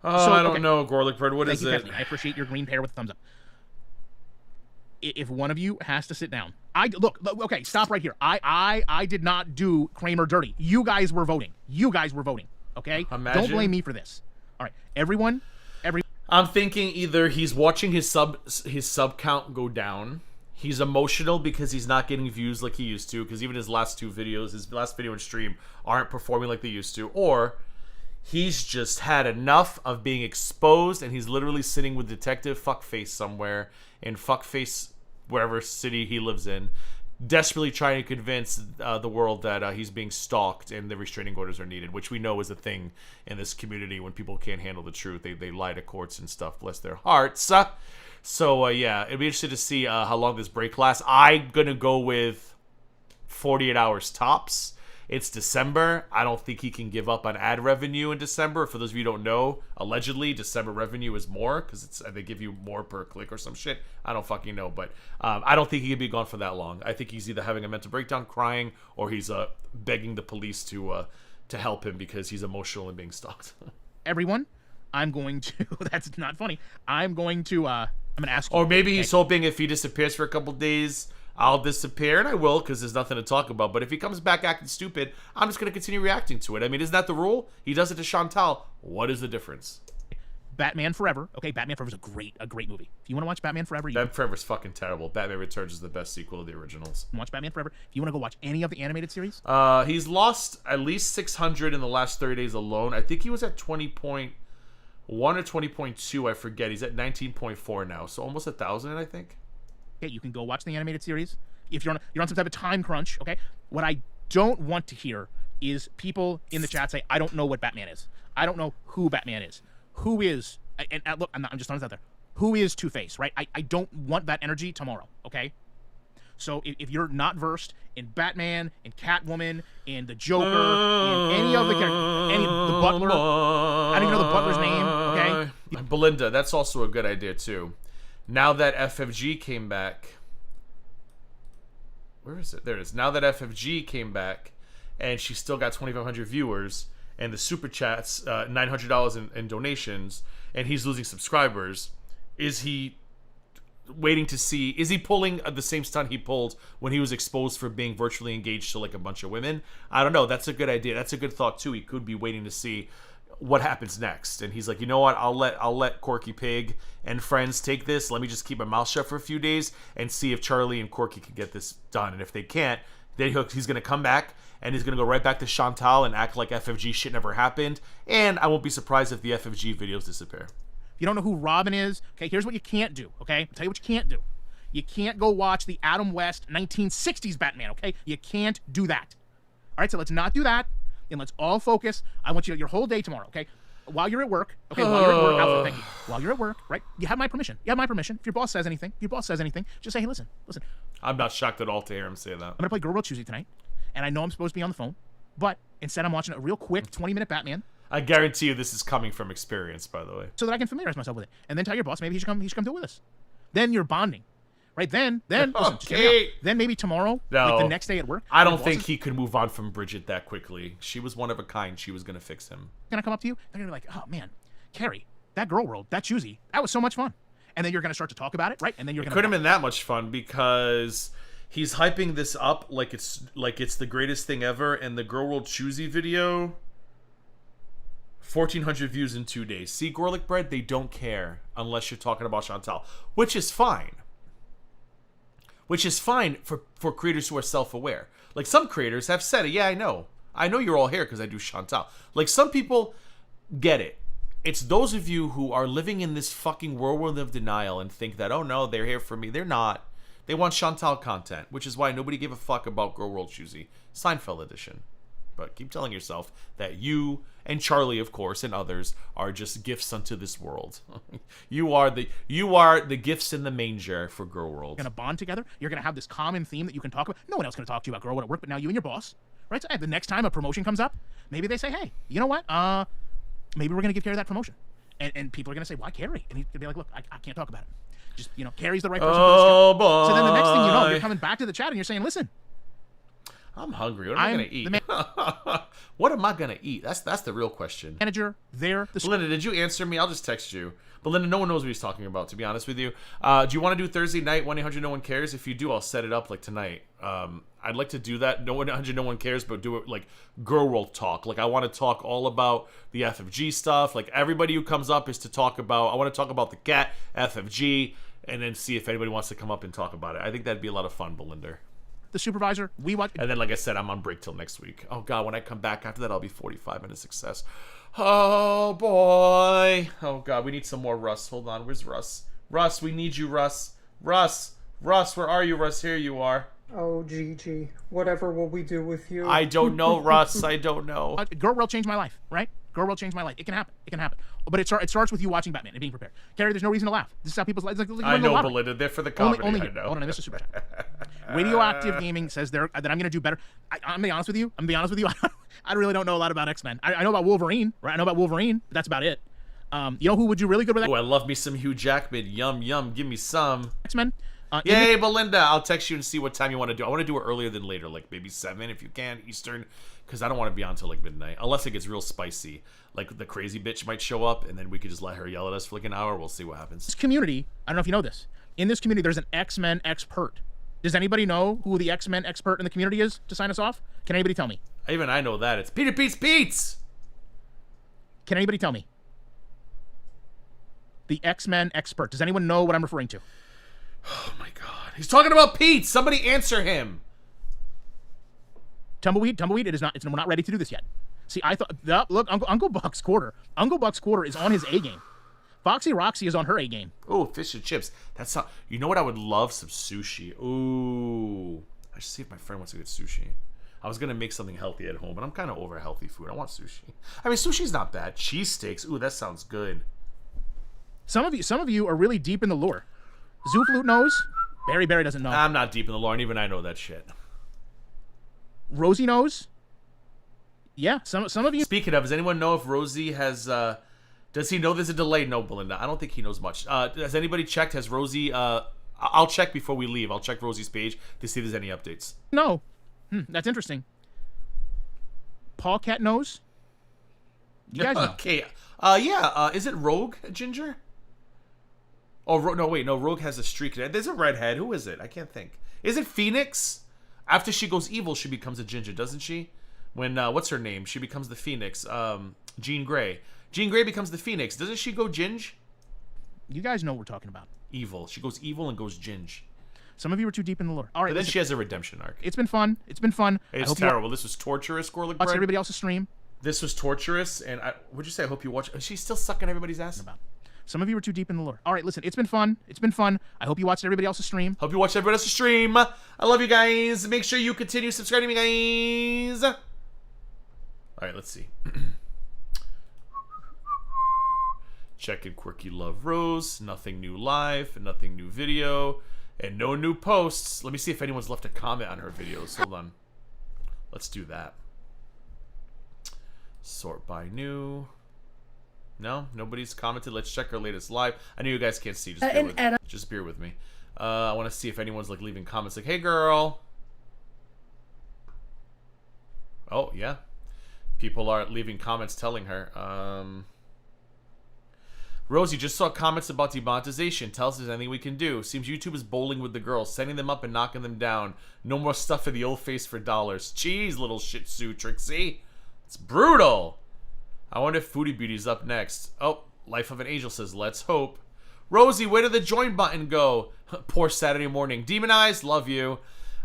C: Oh, I don't know, GorlicBread. What is it?
D: Kathleen. I appreciate your green pear with a thumbs up. If one of you has to sit down, look. Okay, stop right here. I did not do Kramer dirty. You guys were voting. Okay,
C: Imagine.
D: Don't blame me for this. All right, everyone.
C: I'm thinking either he's watching his sub count go down. He's emotional because he's not getting views like he used to, because even his last video and stream aren't performing like they used to, or he's just had enough of being exposed and he's literally sitting with Detective Fuckface somewhere in Fuckface wherever city he lives in, desperately trying to convince the world that he's being stalked and the restraining orders are needed, which we know is a thing in this community. When people can't handle the truth, they lie to courts and stuff, bless their hearts. So yeah, it'd be interesting to see how long this break lasts. I'm gonna go with 48 hours tops. It's December. I don't think he can give up on ad revenue in December. For those of you who don't know, allegedly December revenue is more because they give you more per click or some shit. I don't fucking know, but I don't think he can be gone for that long. I think he's either having a mental breakdown, crying, or he's begging the police to help him because he's emotional and being stalked.
D: Everyone, I'm going to. That's not funny. I'm going to ask you.
C: Or maybe he's hoping if he disappears for a couple days, I'll disappear, and I will, because there's nothing to talk about. But if he comes back acting stupid, I'm just going to continue reacting to it. I mean, isn't that the rule? He does it to Chantal. What is the difference?
D: Batman Forever. Okay, Batman Forever is a great movie. If you want to watch Batman Forever,
C: Batman Forever is fucking terrible. Batman Returns is the best sequel of the originals.
D: Watch Batman Forever. If you want to go watch any of the animated series,
C: he's lost at least 600 in the last 30 days alone. I think he was at 20.1 or 20.2. I forget. He's at 19.4 now, so almost 1,000, I think.
D: Okay, you can go watch the animated series. If you're on some type of time crunch, okay? What I don't want to hear is people in the chat say, I don't know what Batman is. I don't know who Batman is. Who is, and look, I'm just throwing this out there. Who is Two-Face, right? I don't want that energy tomorrow, okay? So if you're not versed in Batman, and Catwoman, and the Joker, and any of the characters, the Butler, I don't even know the Butler's name, okay?
C: Belinda, that's also a good idea, too. Now that FFG came back, where is it? There it is. Now that FFG came back, and she still got 2,500 viewers, and the super chats, $900 in donations, and he's losing subscribers. Is he waiting to see? Is he pulling the same stunt he pulled when he was exposed for being virtually engaged to like a bunch of women? I don't know. That's a good idea. That's a good thought too. He could be waiting to see what happens next, and he's like, you know what, I'll let Corky Pig and friends take this. Let me just keep my mouth shut for a few days and see if Charlie and Corky can get this done. And if they can't, then he's gonna come back and he's gonna go right back to Chantal and act like FFG shit never happened. And I won't be surprised if the FFG videos disappear.
D: If you don't know who Robin is, okay, here's what you can't do, okay? I'll tell you what you can't do. You can't go watch the Adam West 1960s Batman, okay? You can't do that. All right, so let's not do that. and let's all focus. I want you your whole day tomorrow, okay? While you're at work, okay? While you're at work, Alfred, thank you. While you're at work, right? You have my permission. You have my permission. If your boss says anything, just say, hey, listen.
C: I'm not shocked at all to hear him say that.
D: I'm gonna play Girl World Tuesday tonight, and I know I'm supposed to be on the phone, but instead I'm watching a real quick 20-minute Batman.
C: I guarantee you this is coming from experience, by the way.
D: So that I can familiarize myself with it, and then tell your boss maybe he should come do it with us. Then you're bonding, right? Then listen, just hear me out. Then maybe tomorrow, like the next day at work.
C: I don't think he could move on from Bridget that quickly. She was one of a kind. She was gonna fix him.
D: Gonna come up to you. They're gonna be like, oh man, Carrie, that Girl World, that Choosy, that was so much fun. And then you're gonna start to talk about it, right? And then you're gonna.
C: It couldn't have been that much fun because he's hyping this up like it's the greatest thing ever, and the Girl World Choosy video. 1,400 views in 2 days. See, GorlicBread, they don't care unless you're talking about Chantal, which is fine. Which is fine for creators who are self-aware. Like, some creators have said it. Yeah, I know. I know you're all here because I do Chantal. Like, some people get it. It's those of you who are living in this fucking whirlwind of denial and think that, oh no, they're here for me. They're not. They want Chantal content, which is why nobody gave a fuck about Girl World Choosy. Seinfeld edition. But keep telling yourself that you and Charlie, of course, and others are just gifts unto this world. you are the gifts in the manger for Girl World.
D: You're gonna bond together. You're gonna have this common theme that you can talk about. No one else gonna talk to you about Girl World at work, but now you and your boss, right? So the next time a promotion comes up, maybe they say, hey, you know what? Maybe we're gonna give Carrie that promotion, and people are gonna say, why Carrie? And he's gonna be like, look, I can't talk about it. Just Carrie's the right person.
C: Oh
D: for this
C: boy!
D: So then the next thing you know, you're coming back to the chat and you're saying, listen.
C: I'm hungry. What am I gonna eat? What am I gonna eat? That's the real question.
D: Manager,
C: Belinda, did you answer me? I'll just text you. Belinda, no one knows what he's talking about, to be honest with you. Do you want to do Thursday night 1-800 No One Cares? If you do, I'll set it up like tonight. I'd like to do that. 1-800 No One Cares, but do it like Girl World talk. Like, I want to talk all about the FFG stuff. Like, everybody who comes up is to talk about. I want to talk about the cat, FFG, and then see if anybody wants to come up and talk about it. I think that'd be a lot of fun, Belinda.
D: The supervisor, we watch.
C: And then, like I said, I'm on break till next week. Oh, God, when I come back after that, I'll be 45 and a success. Oh, boy. Oh, God, we need some more Russ. Hold on, where's Russ? Russ, we need you, Russ. Russ, where are you, Russ? Here you are.
F: Oh, Gigi, whatever will we do with you?
C: I don't know, Russ. I don't know.
D: Girl World changed my life, right? Girl World changed my life. It can happen. But it starts with you watching Batman and being prepared. Carrie, there's no reason to laugh. This is how people's lives. Like
C: I know, Belinda. They're for the comedy.
D: Only
C: I know.
D: Hold on, this is super chat. Radioactive Gaming says that I'm going to do better. I'm going to be honest with you. I really don't know a lot about X-Men. I know about Wolverine, right? I know about Wolverine, but that's about it. You know who would do really good with that?
C: Oh, I love me some Hugh Jackman. Yum, yum. Give me some.
D: X-Men.
C: Yay, Belinda. I'll text you and see what time you want to do. I want to do it earlier than later, like maybe 7 if you can, Eastern, because I don't want to be on till like midnight, unless it gets real spicy. Like the crazy bitch might show up, and then we could just let her yell at us for like an hour. We'll see what happens.
D: This community, I don't know if you know this. In this community, there's an X-Men expert. Does anybody know who the X-Men expert in the community is to sign us off? Can anybody tell me?
C: Even I know that. It's Peter Pete's.
D: Can anybody tell me? The X-Men expert. Does anyone know what I'm referring to?
C: Oh my God. He's talking about Pete. Somebody answer him.
D: Tumbleweed, it is not. We're not ready to do this yet. See, I thought, look, Uncle Buck's quarter. Uncle Buck's quarter is on his A game. Foxy Roxy is on her A game.
C: Oh, fish and chips. That's not. You know what? I would love some sushi. Ooh, I should see if my friend wants to get sushi. I was gonna make something healthy at home, but I'm kind of over healthy food. I want sushi. I mean, sushi's not bad. Cheesesteaks. Ooh, that sounds good.
D: Some of you are really deep in the lore. Zooflute knows. Barry doesn't know.
C: I'm not deep in the lore, and even I know that shit.
D: Rosie knows. Yeah, some of you.
C: Speaking of, does anyone know if Rosie has? Does he know there's a delay? No, Belinda. I don't think he knows much. Has anybody checked? Has Rosie? I'll check before we leave. I'll check Rosie's page to see if there's any updates.
D: No. That's interesting. Paul Cat knows. You guys know.
C: Okay. Yeah. Is it Rogue Ginger? Oh no! Wait, no. Rogue has a streak. There's a redhead. Who is it? I can't think. Is it Phoenix? After she goes evil, she becomes a ginger, doesn't she? When what's her name? She becomes the Phoenix. Jean Grey. Jean Grey becomes the Phoenix. Doesn't she go ginge?
D: You guys know what we're talking about.
C: Evil. She goes evil and goes ginge.
D: Some of you are too deep in the lore. All right.
C: But then she has a redemption arc.
D: It's been fun.
C: It's terrible. This was torturous, GorlicBread.
D: Watch everybody else's stream.
C: This was torturous, and what'd you say? I hope you watch. She's still sucking everybody's ass.
D: Some of you are too deep in the lore. All right, listen. It's been fun. I hope you watched everybody else's stream.
C: Hope you watched everybody else's stream. I love you guys. Make sure you continue subscribing to me, guys. All right, let's see. Checking Quirkyloverosee. Nothing new live. Nothing new video. And no new posts. Let me see if anyone's left a comment on her videos. Hold on. Let's do that. Sort by new. No, nobody's commented. Let's check her latest live. I know you guys can't see. Just bear with me. I want to see if anyone's like leaving comments like, "Hey, girl." Oh yeah, people are leaving comments telling her. Rosie just saw comments about demonetization. Tell us if there's anything we can do. Seems YouTube is bowling with the girls, setting them up and knocking them down. No more stuff for the old face for dollars. Jeez, little shih tzu, Trixie. It's brutal. I wonder if Foodie Beauty's up next. Oh, Life of an Angel says, let's hope. Rosie, where did the join button go? Poor Saturday morning. Demonized, love you.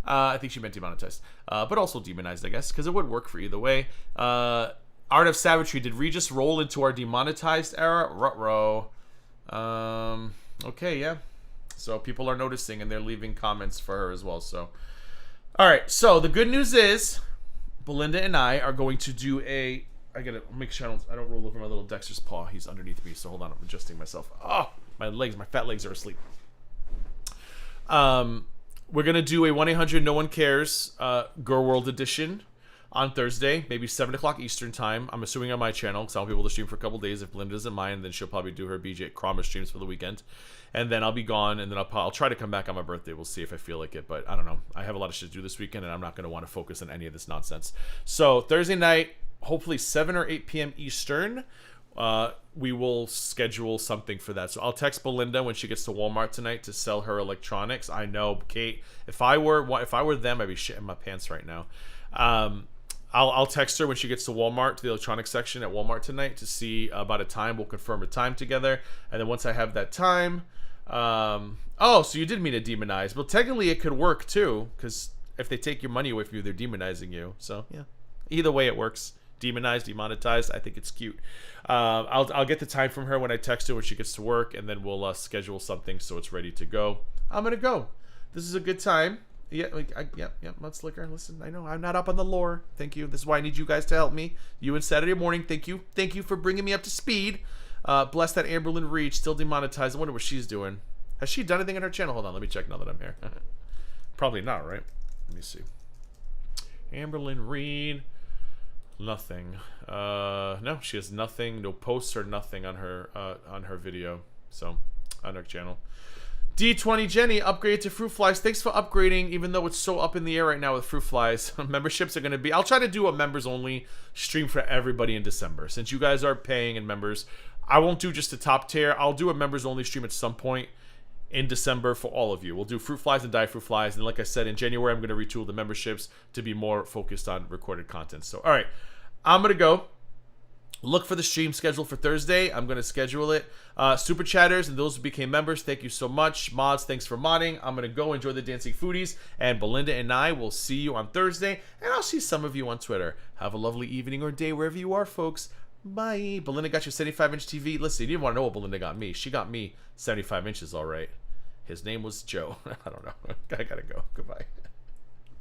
C: I think she meant demonetized. But also demonized, I guess, because it would work for either way. Art of Savagery, did Regis roll into our demonetized era? Ruh-roh. Okay, yeah. So people are noticing and they're leaving comments for her as well. So, all right. So the good news is, Belinda and I are going to do a. I gotta make sure I don't roll over my little Dexter's paw. He's underneath me. So hold on, I'm adjusting myself. Oh, my fat legs are asleep. We're gonna do a 1-800-No-One-Cares GorlWorld edition on Thursday, maybe 7 o'clock Eastern time. I'm assuming on my channel, because I'll be able to stream for a couple days if Belinda doesn't mind. Then she'll probably do her BJ Kramer streams for the weekend. And then I'll be gone, and then I'll try to come back on my birthday. We'll see if I feel like it, but I don't know. I have a lot of shit to do this weekend, and I'm not going to want to focus on any of this nonsense. So Thursday night, hopefully 7 or 8 p.m. Eastern, we will schedule something for that. So I'll text Belinda when she gets to Walmart tonight to sell her electronics. I know, Kate, if I were them, I'd be shitting my pants right now. I'll text her when she gets to Walmart, to the electronics section at Walmart tonight, to see about a time. We'll confirm a time together. And then once I have that time... oh, so you did mean to demonize. Well, technically it could work too, because if they take your money away from you, they're demonizing you. So, yeah. Either way it works. Demonized, demonetized. I think it's cute. I'll get the time from her when I text her when she gets to work, and then we'll schedule something so it's ready to go. I'm going to go. This is a good time. Yeah, Mudslicker, listen, I know I'm not up on the lore. Thank you. This is why I need you guys to help me. You and Saturday morning, thank you. Thank you for bringing me up to speed. Bless that Amberlyn Reed, still demonetized. I wonder what she's doing. Has she done anything on her channel? Hold on, let me check now that I'm here. Probably not, right? Let me see. Amberlyn Reed. Nothing. No, she has nothing. No posts or nothing on her video. So, on her channel. D20 Jenny upgraded to Fruit Flies. Thanks for upgrading, even though it's so up in the air right now with Fruit Flies. Memberships are going to be... I'll try to do a members-only stream for everybody in December. Since you guys are paying and members, I won't do just the top tier. I'll do a members-only stream at some point in December for all of you. We'll do Fruit Flies and Diet Fruit Flies. And like I said, in January, I'm going to retool the memberships to be more focused on recorded content. So, all right. I'm going to go. Look for the stream schedule for Thursday. I'm going to schedule it. Super chatters and those who became members, thank you so much. Mods, thanks for modding. I'm going to go enjoy the Dancing Foodies. And Belinda and I will see you on Thursday. And I'll see some of you on Twitter. Have a lovely evening or day wherever you are, folks. Bye. Belinda got your 75-inch TV. Listen, you didn't want to know what Belinda got me. She got me 75 inches, all right. His name was Joe. I don't know. I got